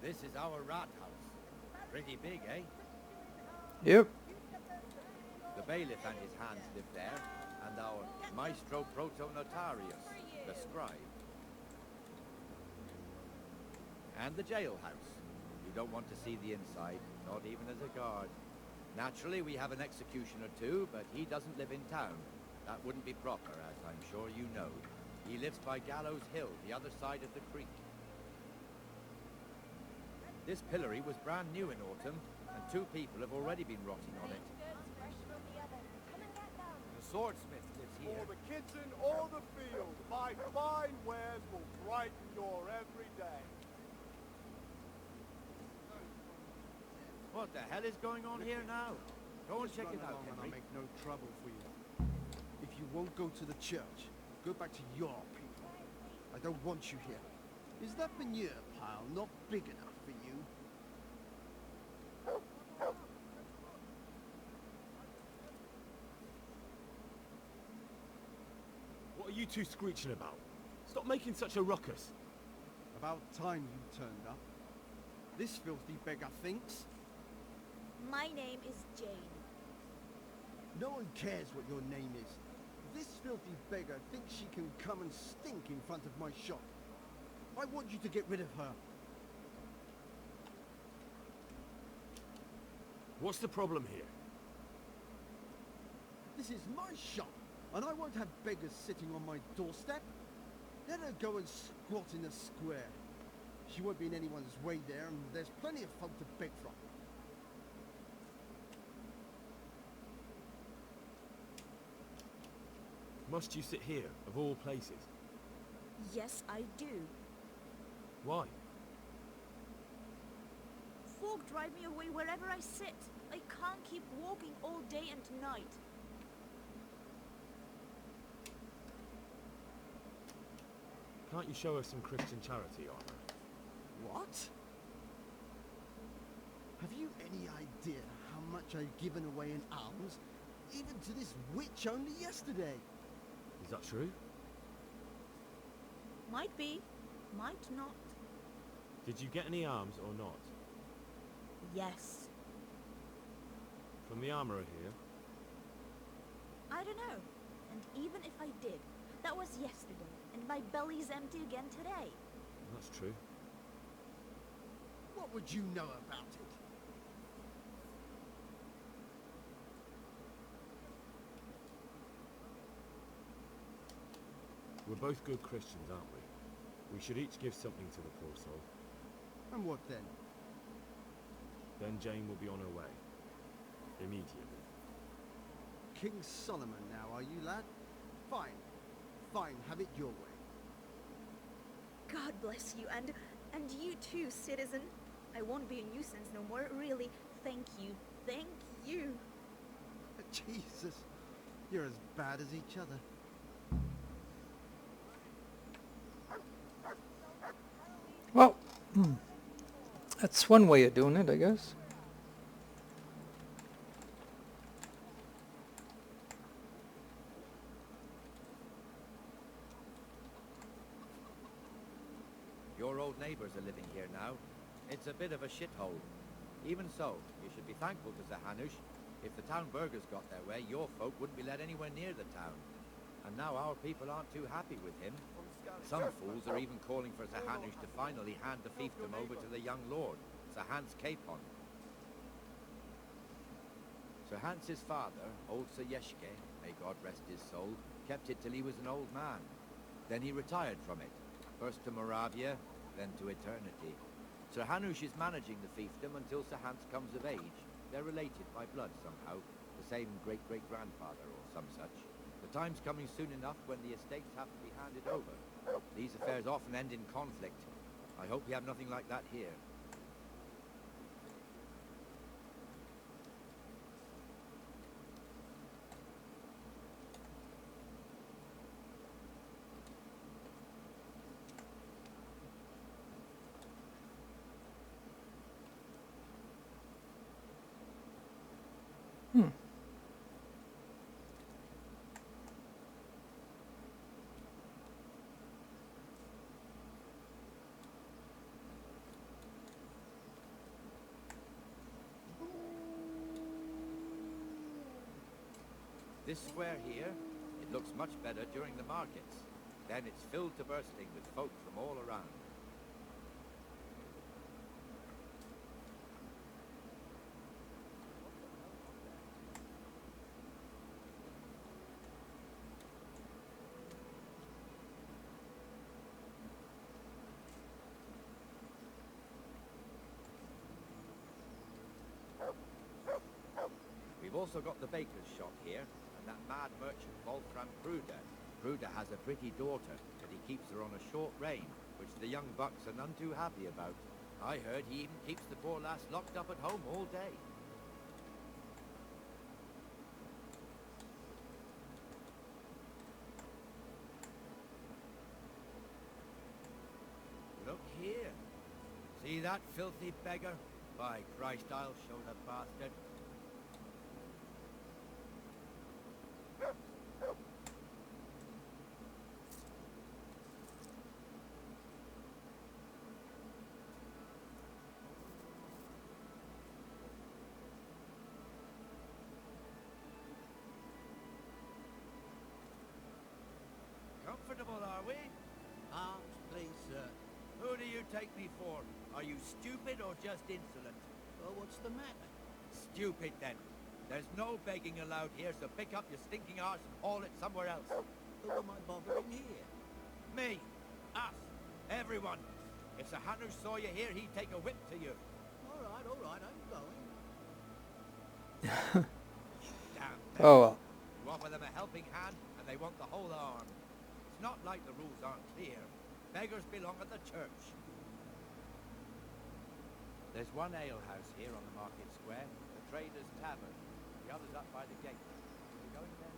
This is our rat house. Pretty big, eh? Yep. The bailiff and his hands live there, and our maestro proto-notarius, the scribe. And the jailhouse. You don't want to see the inside, not even as a guard. Naturally, we have an executioner too, but he doesn't live in town. That wouldn't be proper, as I'm sure you know. He lives by Gallows Hill, the other side of the creek. This pillory was brand new in autumn, and 2 people have already been rotting on it. The swordsmith lives here. For the kitchen or the field, my fine wares will brighten your every day. What the hell is going on here now? Go and check it out, And I'll Henry. make no trouble for you. If you won't go to the church, go back to your people. I don't want you here. Is that manure pile not big enough for you? What are you two screeching about? Stop making such a ruckus. About time you turned up. This filthy beggar thinks. My name is Jane. No one cares what your name is. This filthy beggar thinks she can come and stink in front of my shop. I want you to get rid of her. What's the problem here? This is my shop, and I won't have beggars sitting on my doorstep. Let her go and squat in the square. She won't be in anyone's way there, and there's plenty of folk to beg from. Must you sit here, of all places? Yes, I do. Why? Folk drive me away wherever I sit. I can't keep walking all day and night. Can't you show us some Christian charity, Arthur? What? Have you any idea how much I've given away in alms? Even to this witch only yesterday. Is that true? Might be, might not. Did you get any arms or not? Yes. From the armourer here? I don't know. And even if I did, that was yesterday, and my belly's empty again today. That's true. What would you know about it? We're both good Christians, aren't we? We should each give something to the poor soul. And what then? Then Jane will be on her way. Immediately. King Solomon now, are you, lad? Fine. Fine, have it your way. God bless you, and you too, citizen. I won't be a nuisance no more, really. Thank you. Thank you. Jesus, you're as bad as each other. Well, that's one way of doing it, I guess. Your old neighbours are living here now. It's a bit of a shithole. Even so, you should be thankful to Sir Hanush. If the town burghers got their way, your folk wouldn't be let anywhere near the town. And now our people aren't too happy with him. Some fools are even calling for Sir Hanush to finally hand the fiefdom over to the young lord, Sir Hans Capon. Sir Hans's father, old Sir Yeshke, may God rest his soul, kept it till he was an old man. Then he retired from it, first to Moravia, then to eternity. Sir Hanush is managing the fiefdom until Sir Hans comes of age. They're related by blood somehow, the same great-great-grandfather or some such. The time's coming soon enough when the estates have to be handed over. These affairs often end in conflict. I hope we have nothing like that here. Hmm. This square here, it looks much better during the markets. Then it's filled to bursting with folk from all around. We've also got the baker's shop here, and that mad merchant Wolfram Kruder. Kruder has a pretty daughter, but he keeps her on a short rein, which the young bucks are none too happy about. I heard he even keeps the poor lass locked up at home all day. Look here. See that filthy beggar? By Christ, I'll show the bastard. Comfortable, are we? Arms, please, sir. Who do you take me for? Are you stupid or just insolent? Well, what's the matter? Stupid, then. There's no begging allowed here, so pick up your stinking arse and haul it somewhere else. Who am I bothering here? Me. Us. Everyone. If Sir Hanush saw you here, he'd take a whip to you. All right, I'm going. Damn. Oh well. You offer them a helping hand, and they want the whole arm. It's not like the rules aren't clear. Beggars belong at the church. There's one alehouse here on the market square, the Trader's Tavern. The other's up by the gate. You going there?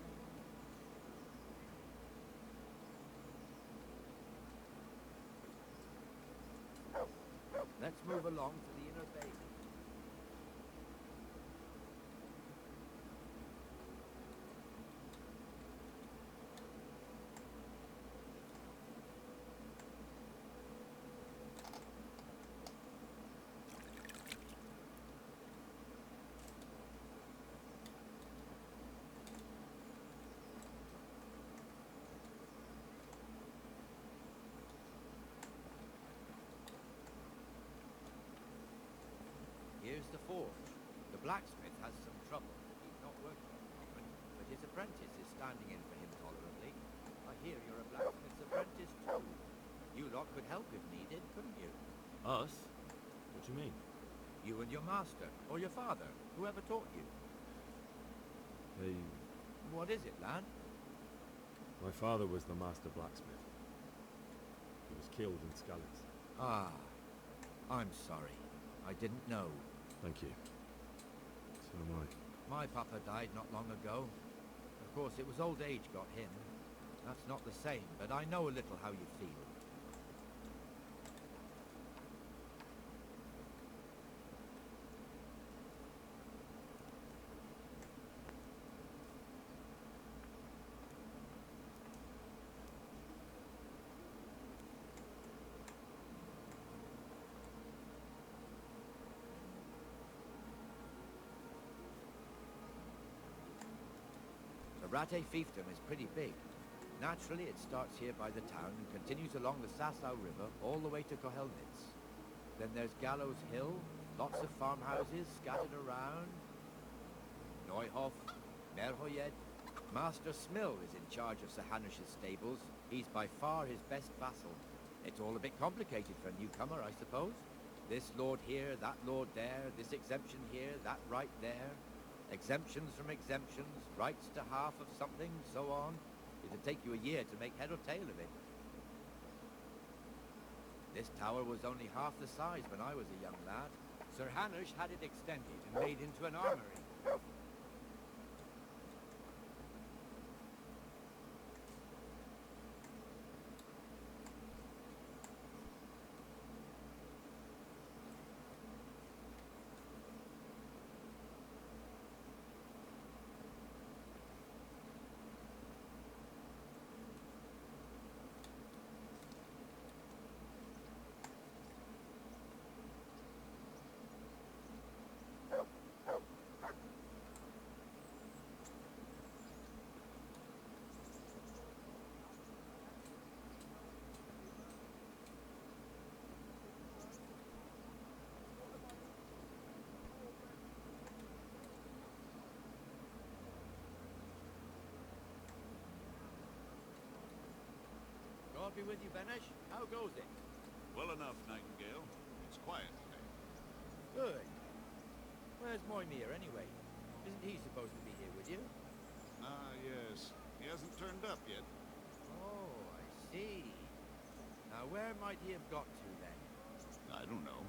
Let's move along to the inner bay. Here's the forge. The blacksmith has some trouble. He's not working at the moment, but his apprentice is standing in for him tolerably. I hear you're a blacksmith's apprentice too. You lot could help if needed, couldn't you? Us? What do you mean? You and your master, or your father, whoever taught you. They... What is it, lad? My father was the master blacksmith. He was killed in Skalitz. Ah, I'm sorry. I didn't know. Thank you. So am I. My papa died not long ago. Of course, it was old age got him. That's not the same, but I know a little how you feel. The Rate fiefdom is pretty big. Naturally, it starts here by the town and continues along the Sasau River all the way to Kohelnitz. Then there's Gallows Hill, lots of farmhouses scattered around. Neuhof, Merhoyed. Master Smill is in charge of Sir Hanush's stables. He's by far his best vassal. It's all a bit complicated for a newcomer, I suppose. This lord here, that lord there, this exemption here, that right there. Exemptions from exemptions, rights to half of something, so on. It'd take you a year to make head or tail of it. This tower was only half the size when I was a young lad. Sir Hanush had it extended and made into an armory. God be with you, Benesh. How goes it? Well enough, Nightingale. It's quiet today. Good. Where's Moimir, anyway? Isn't he supposed to be here with you? Ah, yes. He hasn't turned up yet. Oh, I see. Now, where might he have got to, then? I don't know.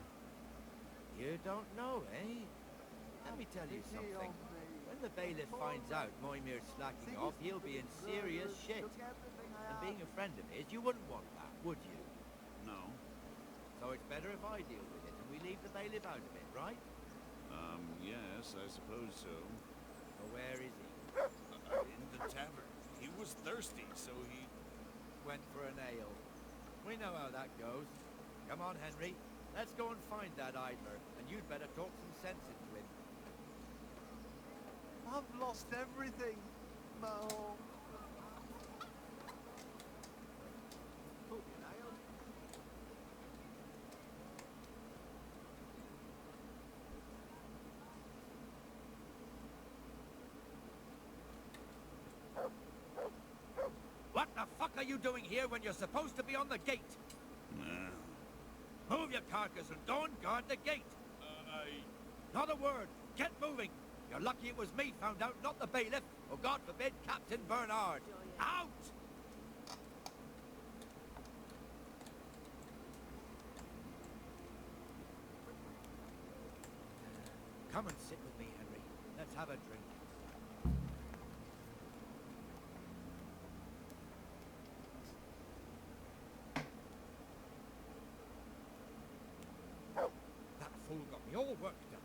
You don't know, eh? Let me tell you something. When the Bailiff finds out Moimir's slacking off, he'll be in serious shit. And being a friend of his, you wouldn't want that, would you? No. So it's better if I deal with it and we leave the Bailiff out of it, right? Yes, I suppose so. So where is he? In the tavern. He was thirsty, so he went for an ale. We know how that goes. Come on, Henry. Let's go and find that idler, and you'd better talk some sense into him. I've lost everything. My home. What the fuck are you doing here when you're supposed to be on the gate? Move your carcass and don't guard the gate. Not a word. Get moving. You're lucky it was me found out, not the Bailiff, or God forbid, Captain Bernard. Out! Come and sit with me, Henry. Let's have a drink. That fool got me all worked up.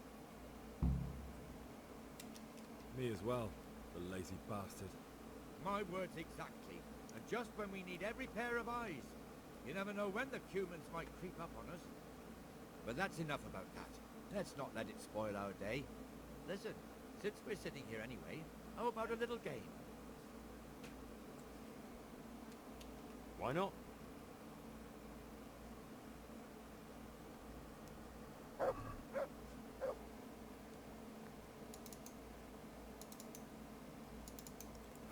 Me as well, the lazy bastard. My words exactly. And just when we need every pair of eyes. You never know when the humans might creep up on us. But that's enough about that. Let's not let it spoil our day. Listen, since we're sitting here anyway, how about a little game? Why not?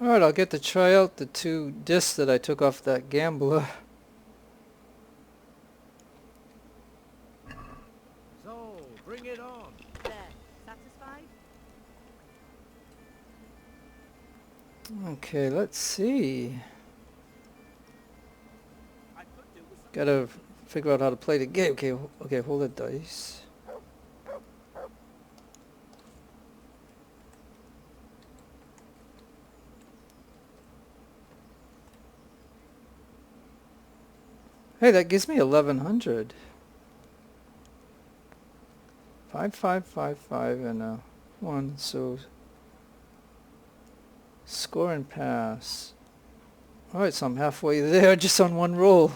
Alright, I'll get to try out the 2 discs that I took off that gambler. So, bring it on. There. Satisfied? Okay, let's see. Gotta figure out how to play the game. Okay, hold the dice. Hey, that gives me 1100. 5555 and a 1, so score and pass. Alright, so I'm halfway there just on 1 roll.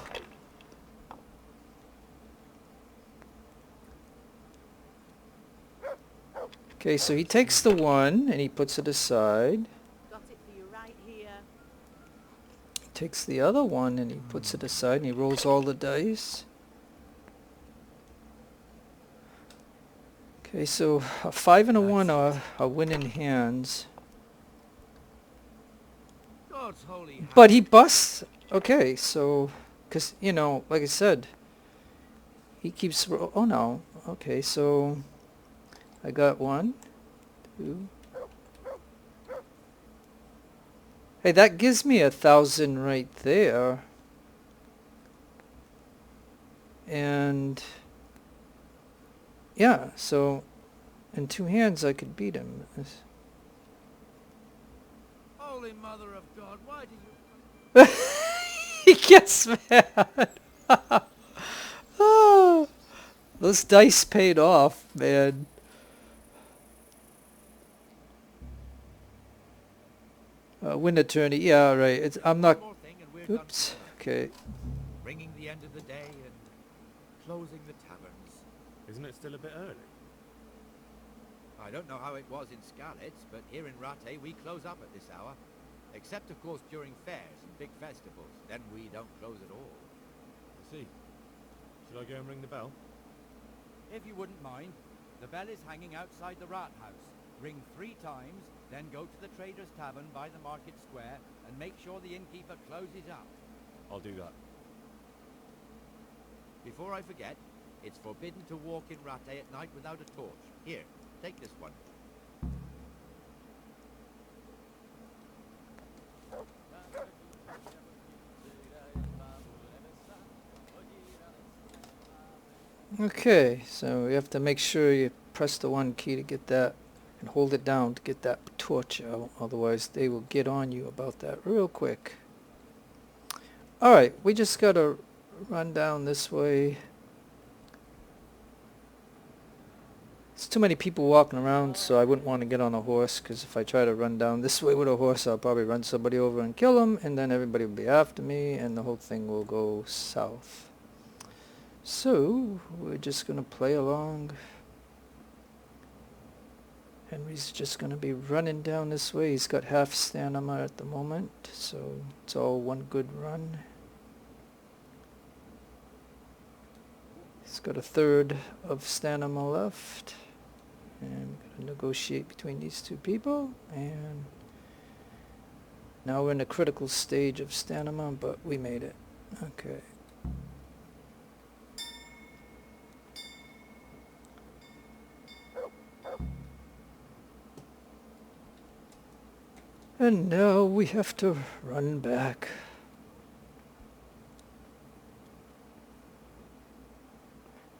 Okay, so he takes the 1 and he puts it aside. Got it for you right here. takes the other one and he puts it aside and he rolls all the dice. Okay, so a 5 and a 1 are winning hands. God's holy But he busts. Okay, so, because, you know, like I said, he keeps, oh no. Okay, so I got 1, 2. Hey, that gives me 1,000 right there. And yeah, so in 2 hands I could beat him. Holy Mother of God, why do you... He gets mad. Oh, those dice paid off, man. Win attorney, yeah, right. It's I'm not. Oops. Okay. Bringing the end of the day and closing the taverns. Isn't it still a bit early? I don't know how it was in Scarlet's, but here in Rattay we close up at this hour. Except, of course, during fairs and big festivals. Then we don't close at all. I see. Should I go and ring the bell? If you wouldn't mind, the bell is hanging outside the rat house. Ring 3 times, then go to the Trader's Tavern by the market square and make sure the innkeeper closes up. I'll do that. Before I forget, it's forbidden to walk in Rattay at night without a torch. Here, take this one. Okay, so you have to make sure you press the 1 key to get that and hold it down to get that torch out. Otherwise, they will get on you about that real quick. Alright, we just gotta run down this way. There's too many people walking around, so I wouldn't want to get on a horse, because if I try to run down this way with a horse, I'll probably run somebody over and kill them, and then everybody will be after me, and the whole thing will go south. So, we're just going to play along. Henry's just going to be running down this way. He's got half stamina at the moment, so it's all one good run. He's got a third of stamina left. And I'm going to negotiate between these 2 people. And now we're in a critical stage of stamina, but we made it. Okay. And now we have to run back.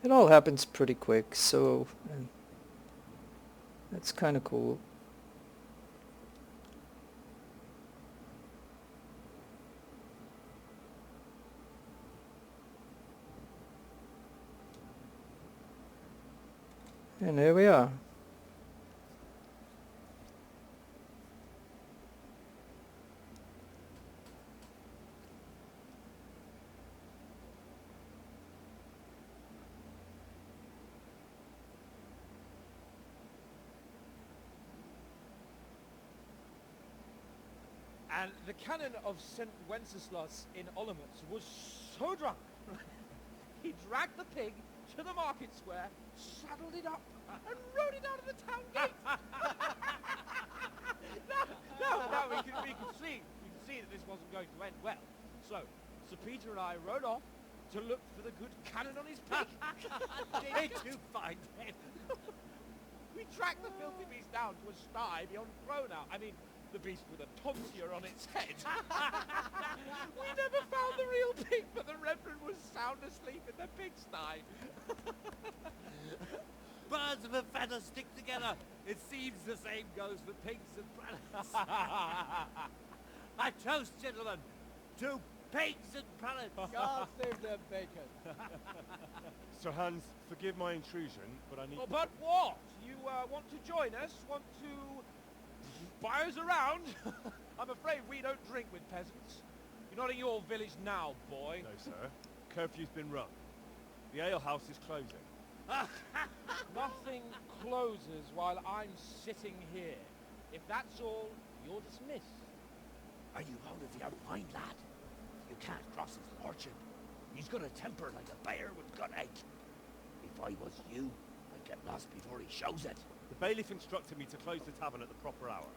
It all happens pretty quick, so that's kind of cool. And there we are. And the canon of St. Wenceslas in Olomouc was so drunk, he dragged the pig to the market square, saddled it up, and rode it out of the town gate. No, we can see that this wasn't going to end well. So, Sir Peter and I rode off to look for the good canon on his pig. Did you find him? We tracked the filthy beast down to a sty beyond Cronau. I mean, the beast with a tonsure on its head. We never found the real pig, but the Reverend was sound asleep in the pigsty. Birds of a feather stick together. It seems the same goes for pigs and prelates. I toast, gentlemen, to pigs and prelates. God save their bacon. Sir Hans, forgive my intrusion, but I need... Oh, but what? You want to join us? Want to buy us around? I'm afraid we don't drink with peasants. You're not in your village now, boy. No, sir. Curfew's been rung. The alehouse is closing. Nothing closes while I'm sitting here. If that's all, you're dismissed. Are you out of your mind, lad? can't cross his lordship. He's got a temper like a bear with gut ache. If I was you, I'd get lost before he shows it. The bailiff instructed me to close the tavern at the proper hour.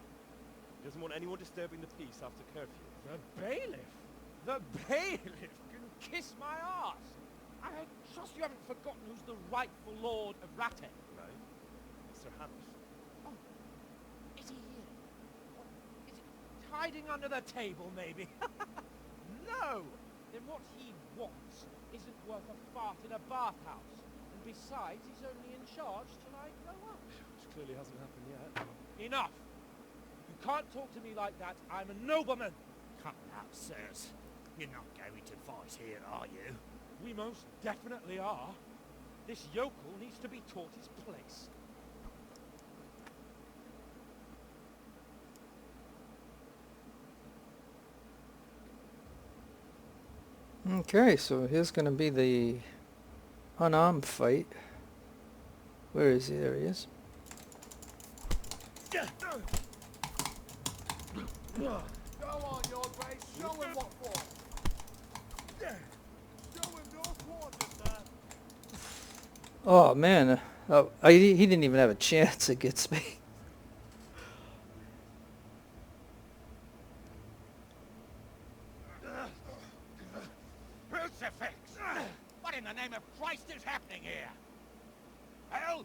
He doesn't want anyone disturbing the peace after curfew. The bailiff? The bailiff can kiss my arse. I trust you haven't forgotten who's the rightful lord of Rattay. No, it's Sir Hans. Oh, is he here? Is he hiding under the table, maybe? No! Then what he wants isn't worth a fart in a bathhouse. And besides, he's only in charge till I grow up. Which clearly hasn't happened yet. Enough! You can't talk to me like that. I'm a nobleman. Come now, sirs. You're not going to fight here, are you? We most definitely are. This yokel needs to be taught his place. Okay, so here's going to be the unarmed fight. Where is he? There he is. Go on, your grace. Show him what for. Show him your quarters, sir. Oh man, he didn't even have a chance against me. Crucifix! What in the name of Christ is happening here? Hell?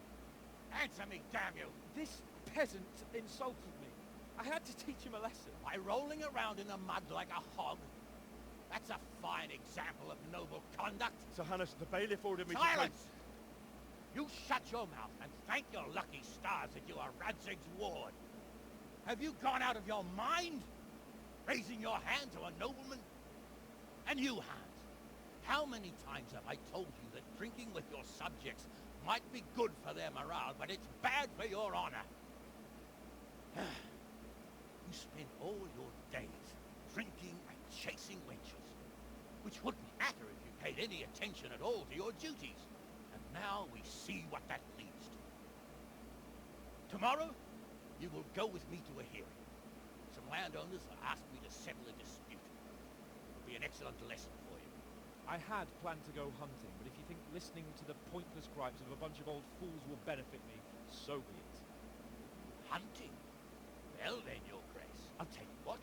Answer me, damn you! This peasant insulted me. I had to teach him a lesson. By rolling around in the mud like a hog? That's a fine example of noble conduct. Sir Hannes, the bailiff ordered me Silence! You shut your mouth and thank your lucky stars that you are Radzig's ward. Have you gone out of your mind? Raising your hand to a nobleman? And you, Hans, how many times have I told you that drinking with your subjects might be good for their morale, but it's bad for your honor? You spend all your days drinking and chasing wenches, which wouldn't matter if you paid any attention at all to your duties. And now we see what that leads to. Tomorrow, you will go with me to a hearing. Some landowners have asked me to settle a dispute. It will be an excellent lesson for you. I had planned to go hunting, but if you think listening to the pointless gripes of a bunch of old fools will benefit me, so be it. Hunting? Well then, your grace, I'll tell you what.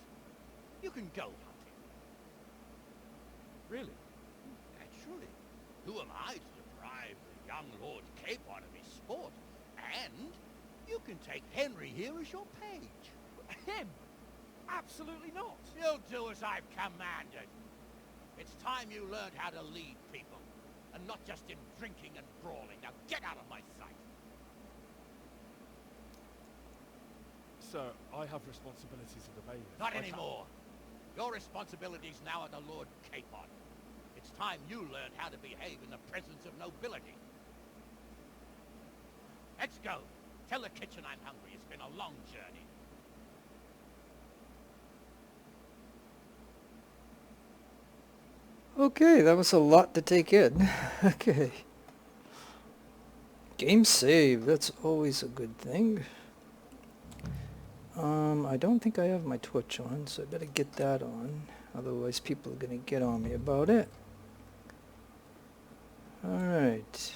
You can go hunting. Really? Naturally. Who am I to deprive the young Lord Capon of his sport? And you can take Henry here as your page. Him? Absolutely not. You'll do as I've commanded. It's time you learned how to lead people, and not just in drinking and brawling. Now get out of my sight. Sir, I have responsibilities of the bailiff. Not anymore. Your responsibilities now are the Lord Capon. It's time you learned how to behave in the presence of nobility. Let's go. Tell the kitchen I'm hungry. It's been a long journey. Okay, that was a lot to take in. Okay. Game save, that's always a good thing. I don't think I have my Twitch on, so I better get that on. Otherwise people are going to get on me about it. Alright.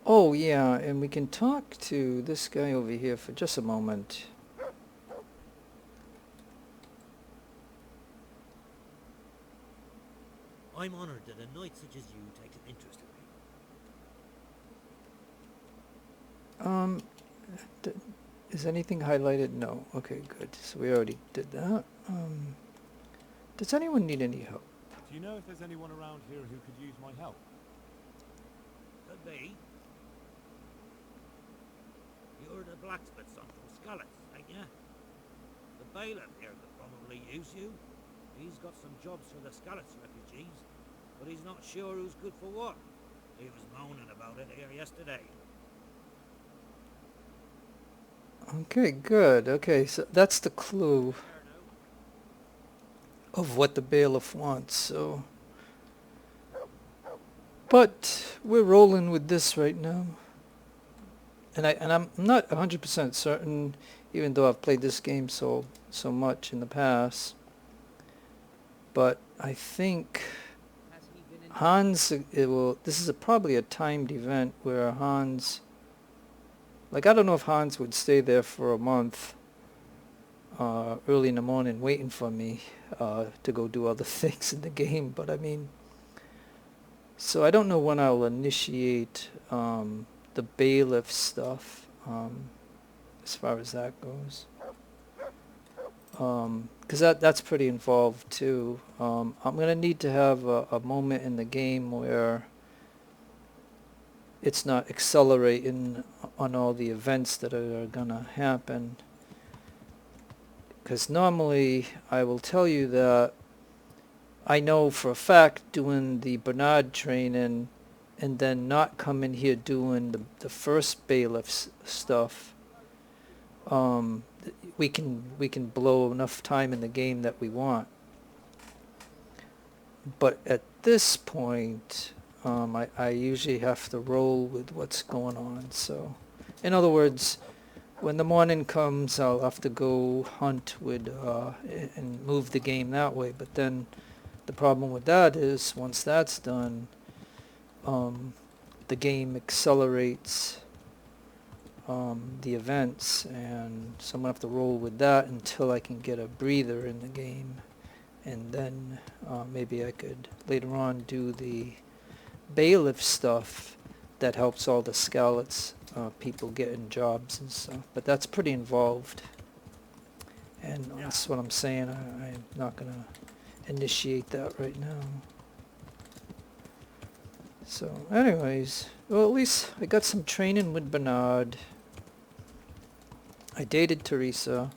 Oh yeah, and we can talk to this guy over here for just a moment. I'm honored that a knight such as you takes an interest in me. Is anything highlighted? No. Okay, good. So we already did that. Does anyone need any help? Do you know if there's anyone around here who could use my help? Could be. You're the blacksmith's son from Skalitz, ain't ya? The bailiff here could probably use you. He's got some jobs for the Skalitz refugees, but he's not sure who's good for what. He was moaning about it here yesterday. Okay, good. Okay, so that's the clue of what the bailiff wants, so... But we're rolling with this right now. And I'm not 100% certain even though I've played this game so much in the past. But I think Hans, this is probably a timed event where Hans, like, I don't know if Hans would stay there for a month early in the morning waiting for me to go do other things in the game, but I mean, so I don't know when I'll initiate the bailiff stuff as far as that goes, because that's pretty involved too. I'm gonna need to have a moment in the game where it's not accelerating on all the events that are gonna happen, because normally I will tell you that I know for a fact doing the Bernard training and then not coming here doing the first bailiff stuff, we can blow enough time in the game that we want. But at this point, I usually have to roll with what's going on. So, in other words, when the morning comes, I'll have to go hunt with and move the game that way. But then the problem with that is once that's done, the game accelerates the events, and so I'm gonna have to roll with that until I can get a breather in the game, and then maybe I could later on do the bailiff stuff that helps all the Scallots people getting jobs and stuff. But that's pretty involved, and that's what I'm saying. I'm not gonna initiate that right now. So anyways, well, at least I got some training with Bernard. I dated Theresa,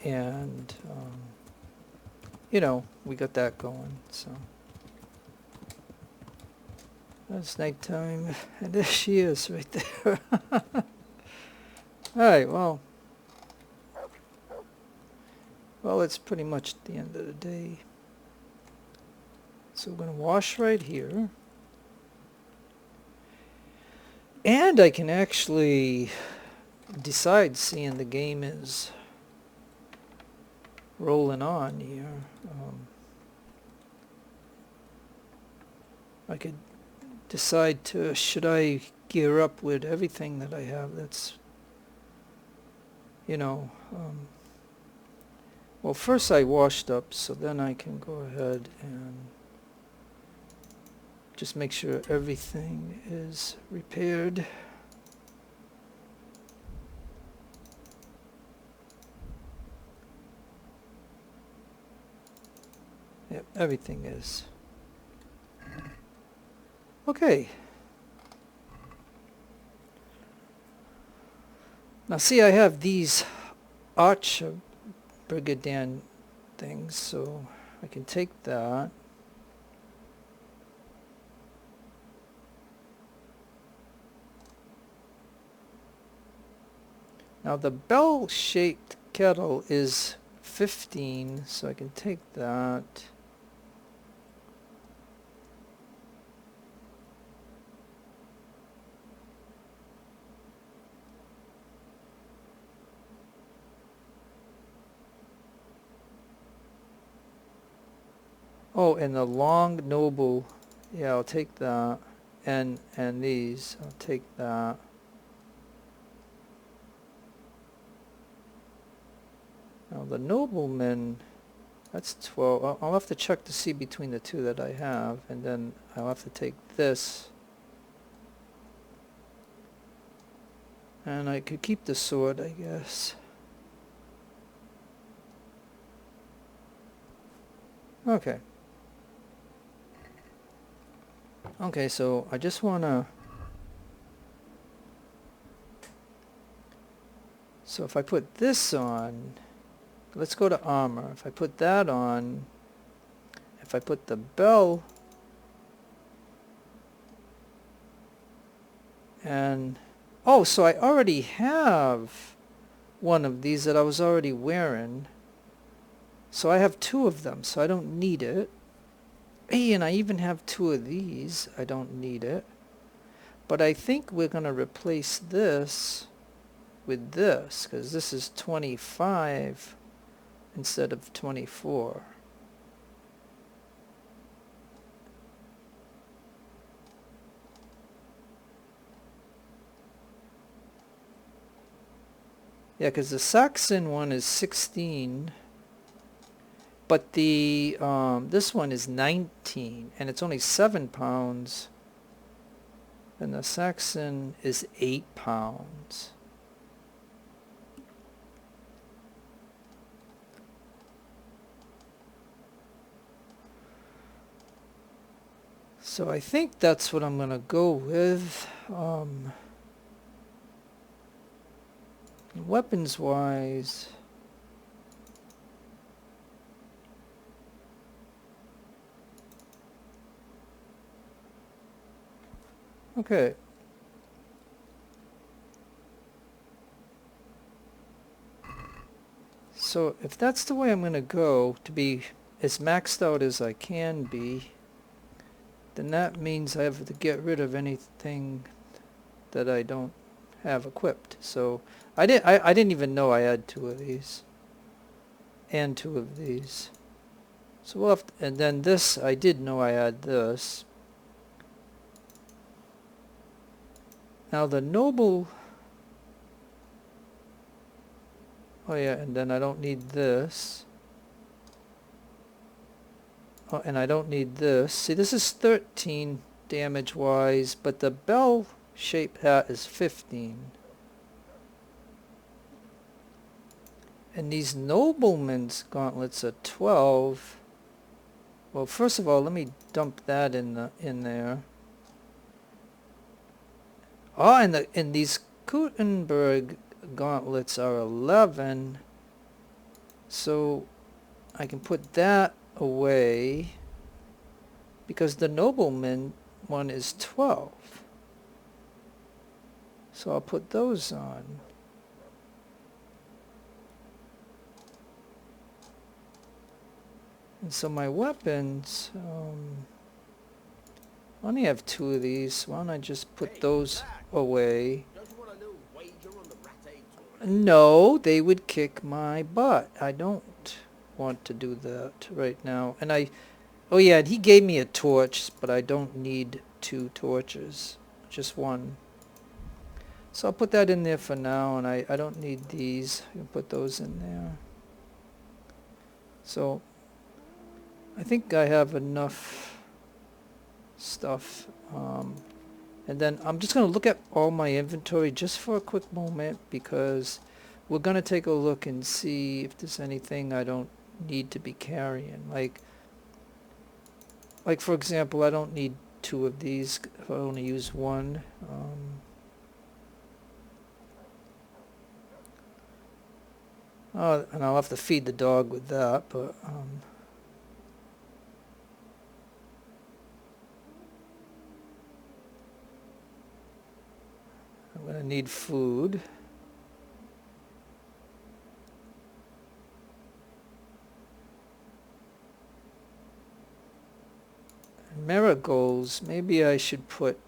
and you know, we got that going. So it's nighttime, and there she is right there. Alright, well, it's pretty much the end of the day. So we're going to wash right here. And I can actually decide, seeing the game is rolling on here, I could decide to, should I gear up with everything that I have that's, you know, well, first I washed up, so then I can go ahead and just make sure everything is repaired. Yep, everything is. Okay. Now see, I have these arch brigadier things, so I can take that. Now the bell-shaped kettle is 15, so I can take that. Oh, and the long noble, yeah, I'll take that. And these, I'll take that. Now the nobleman, that's 12. I'll have to check to see between the two that I have, and then I'll have to take this. And I could keep the sword, I guess. Okay. Okay, so I just want to... So if I put this on... Let's go to armor. If I put that on... If I put the bell... And... Oh, so I already have one of these that I was already wearing. So I have two of them, so I don't need it. Hey, and I even have two of these. I don't need it. But I think we're going to replace this with this, because this is 25 instead of 24. Yeah, because the Saxon one is 16, but the this one is 19, and it's only 7 pounds, and the Saxon is 8 pounds. So I think that's what I'm gonna go with. Weapons wise, okay. So if that's the way I'm going to go, to be as maxed out as I can be, then that means I have to get rid of anything that I don't have equipped. So I didn't even know I had 2 of these and 2 of these. So we'll have to, and then this, I did know I had this. Now the noble, oh yeah, and then I don't need this. Oh, and I don't need this. See, this is 13 damage wise, but the bell shape hat is 15. And these noblemen's gauntlets are 12. Well, first of all, let me dump that in there. Oh, and these Gutenberg gauntlets are 11. So I can put that away because the nobleman one is 12. So I'll put those on. And so my weapons, I only have 2 of these. Why don't I just put those away? No, they would kick my butt. I don't want to do that right now. And oh yeah, he gave me a torch, but I don't need 2 torches, just 1. So I'll put that in there for now, and I don't need these. I can put those in there. So I think I have enough stuff. And then I'm just going to look at all my inventory just for a quick moment, because we're going to take a look and see if there's anything I don't need to be carrying. Like for example, I don't need 2 of these if I only use 1. Oh, and I'll have to feed the dog with that, but I'm going to need food. And marigolds, maybe I should put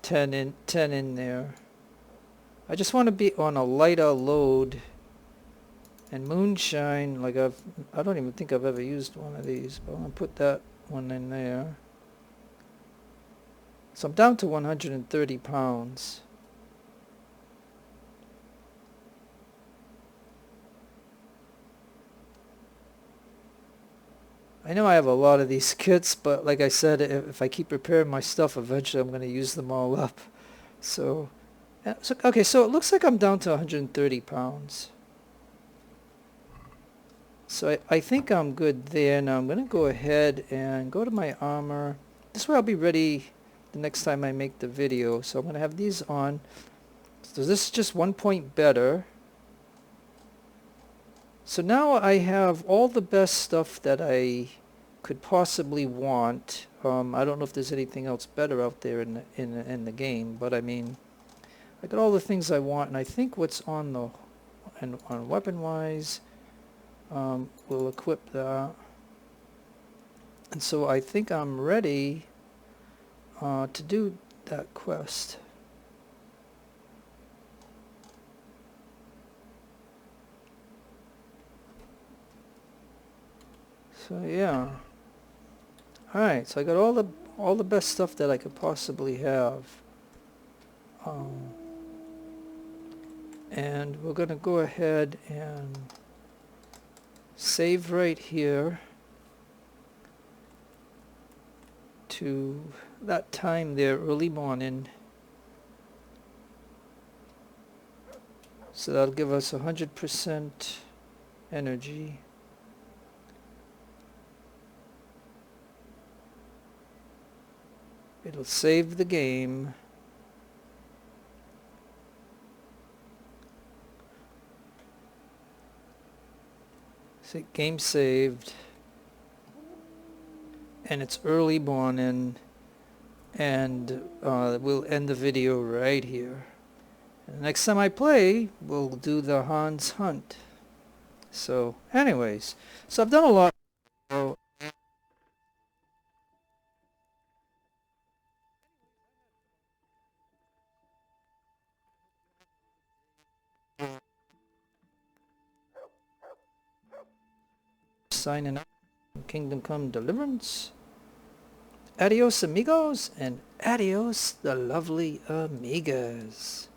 10 in there. I just want to be on a lighter load. And moonshine, like I don't even think I've ever used one of these, but I'm going to put that one in there. So I'm down to 130 pounds. I know I have a lot of these kits, but like I said, if I keep repairing my stuff, eventually I'm going to use them all up. So okay, so it looks like I'm down to 130 pounds. So I think I'm good there. Now I'm going to go ahead and go to my armor. This way I'll be ready the next time I make the video. So I'm going to have these on. So this is just 1 point better. So now I have all the best stuff that I could possibly want. I don't know if there's anything else better out there in the game, but I mean, I got all the things I want, and I think what's on the on weapon wise, we'll equip that. And so I think I'm ready to do that quest. So yeah. Alright, so I got all the best stuff that I could possibly have. And we're gonna go ahead and save right here to that time there early morning. So that'll give us 100% energy. It'll save the game. See, game saved. And it's early morning. And we'll end the video right here. And next time I play, we'll do the Hans hunt. So, anyways. So I've done a lot. Signing up. Kingdom Come Deliverance. Adios amigos and adios the lovely amigas.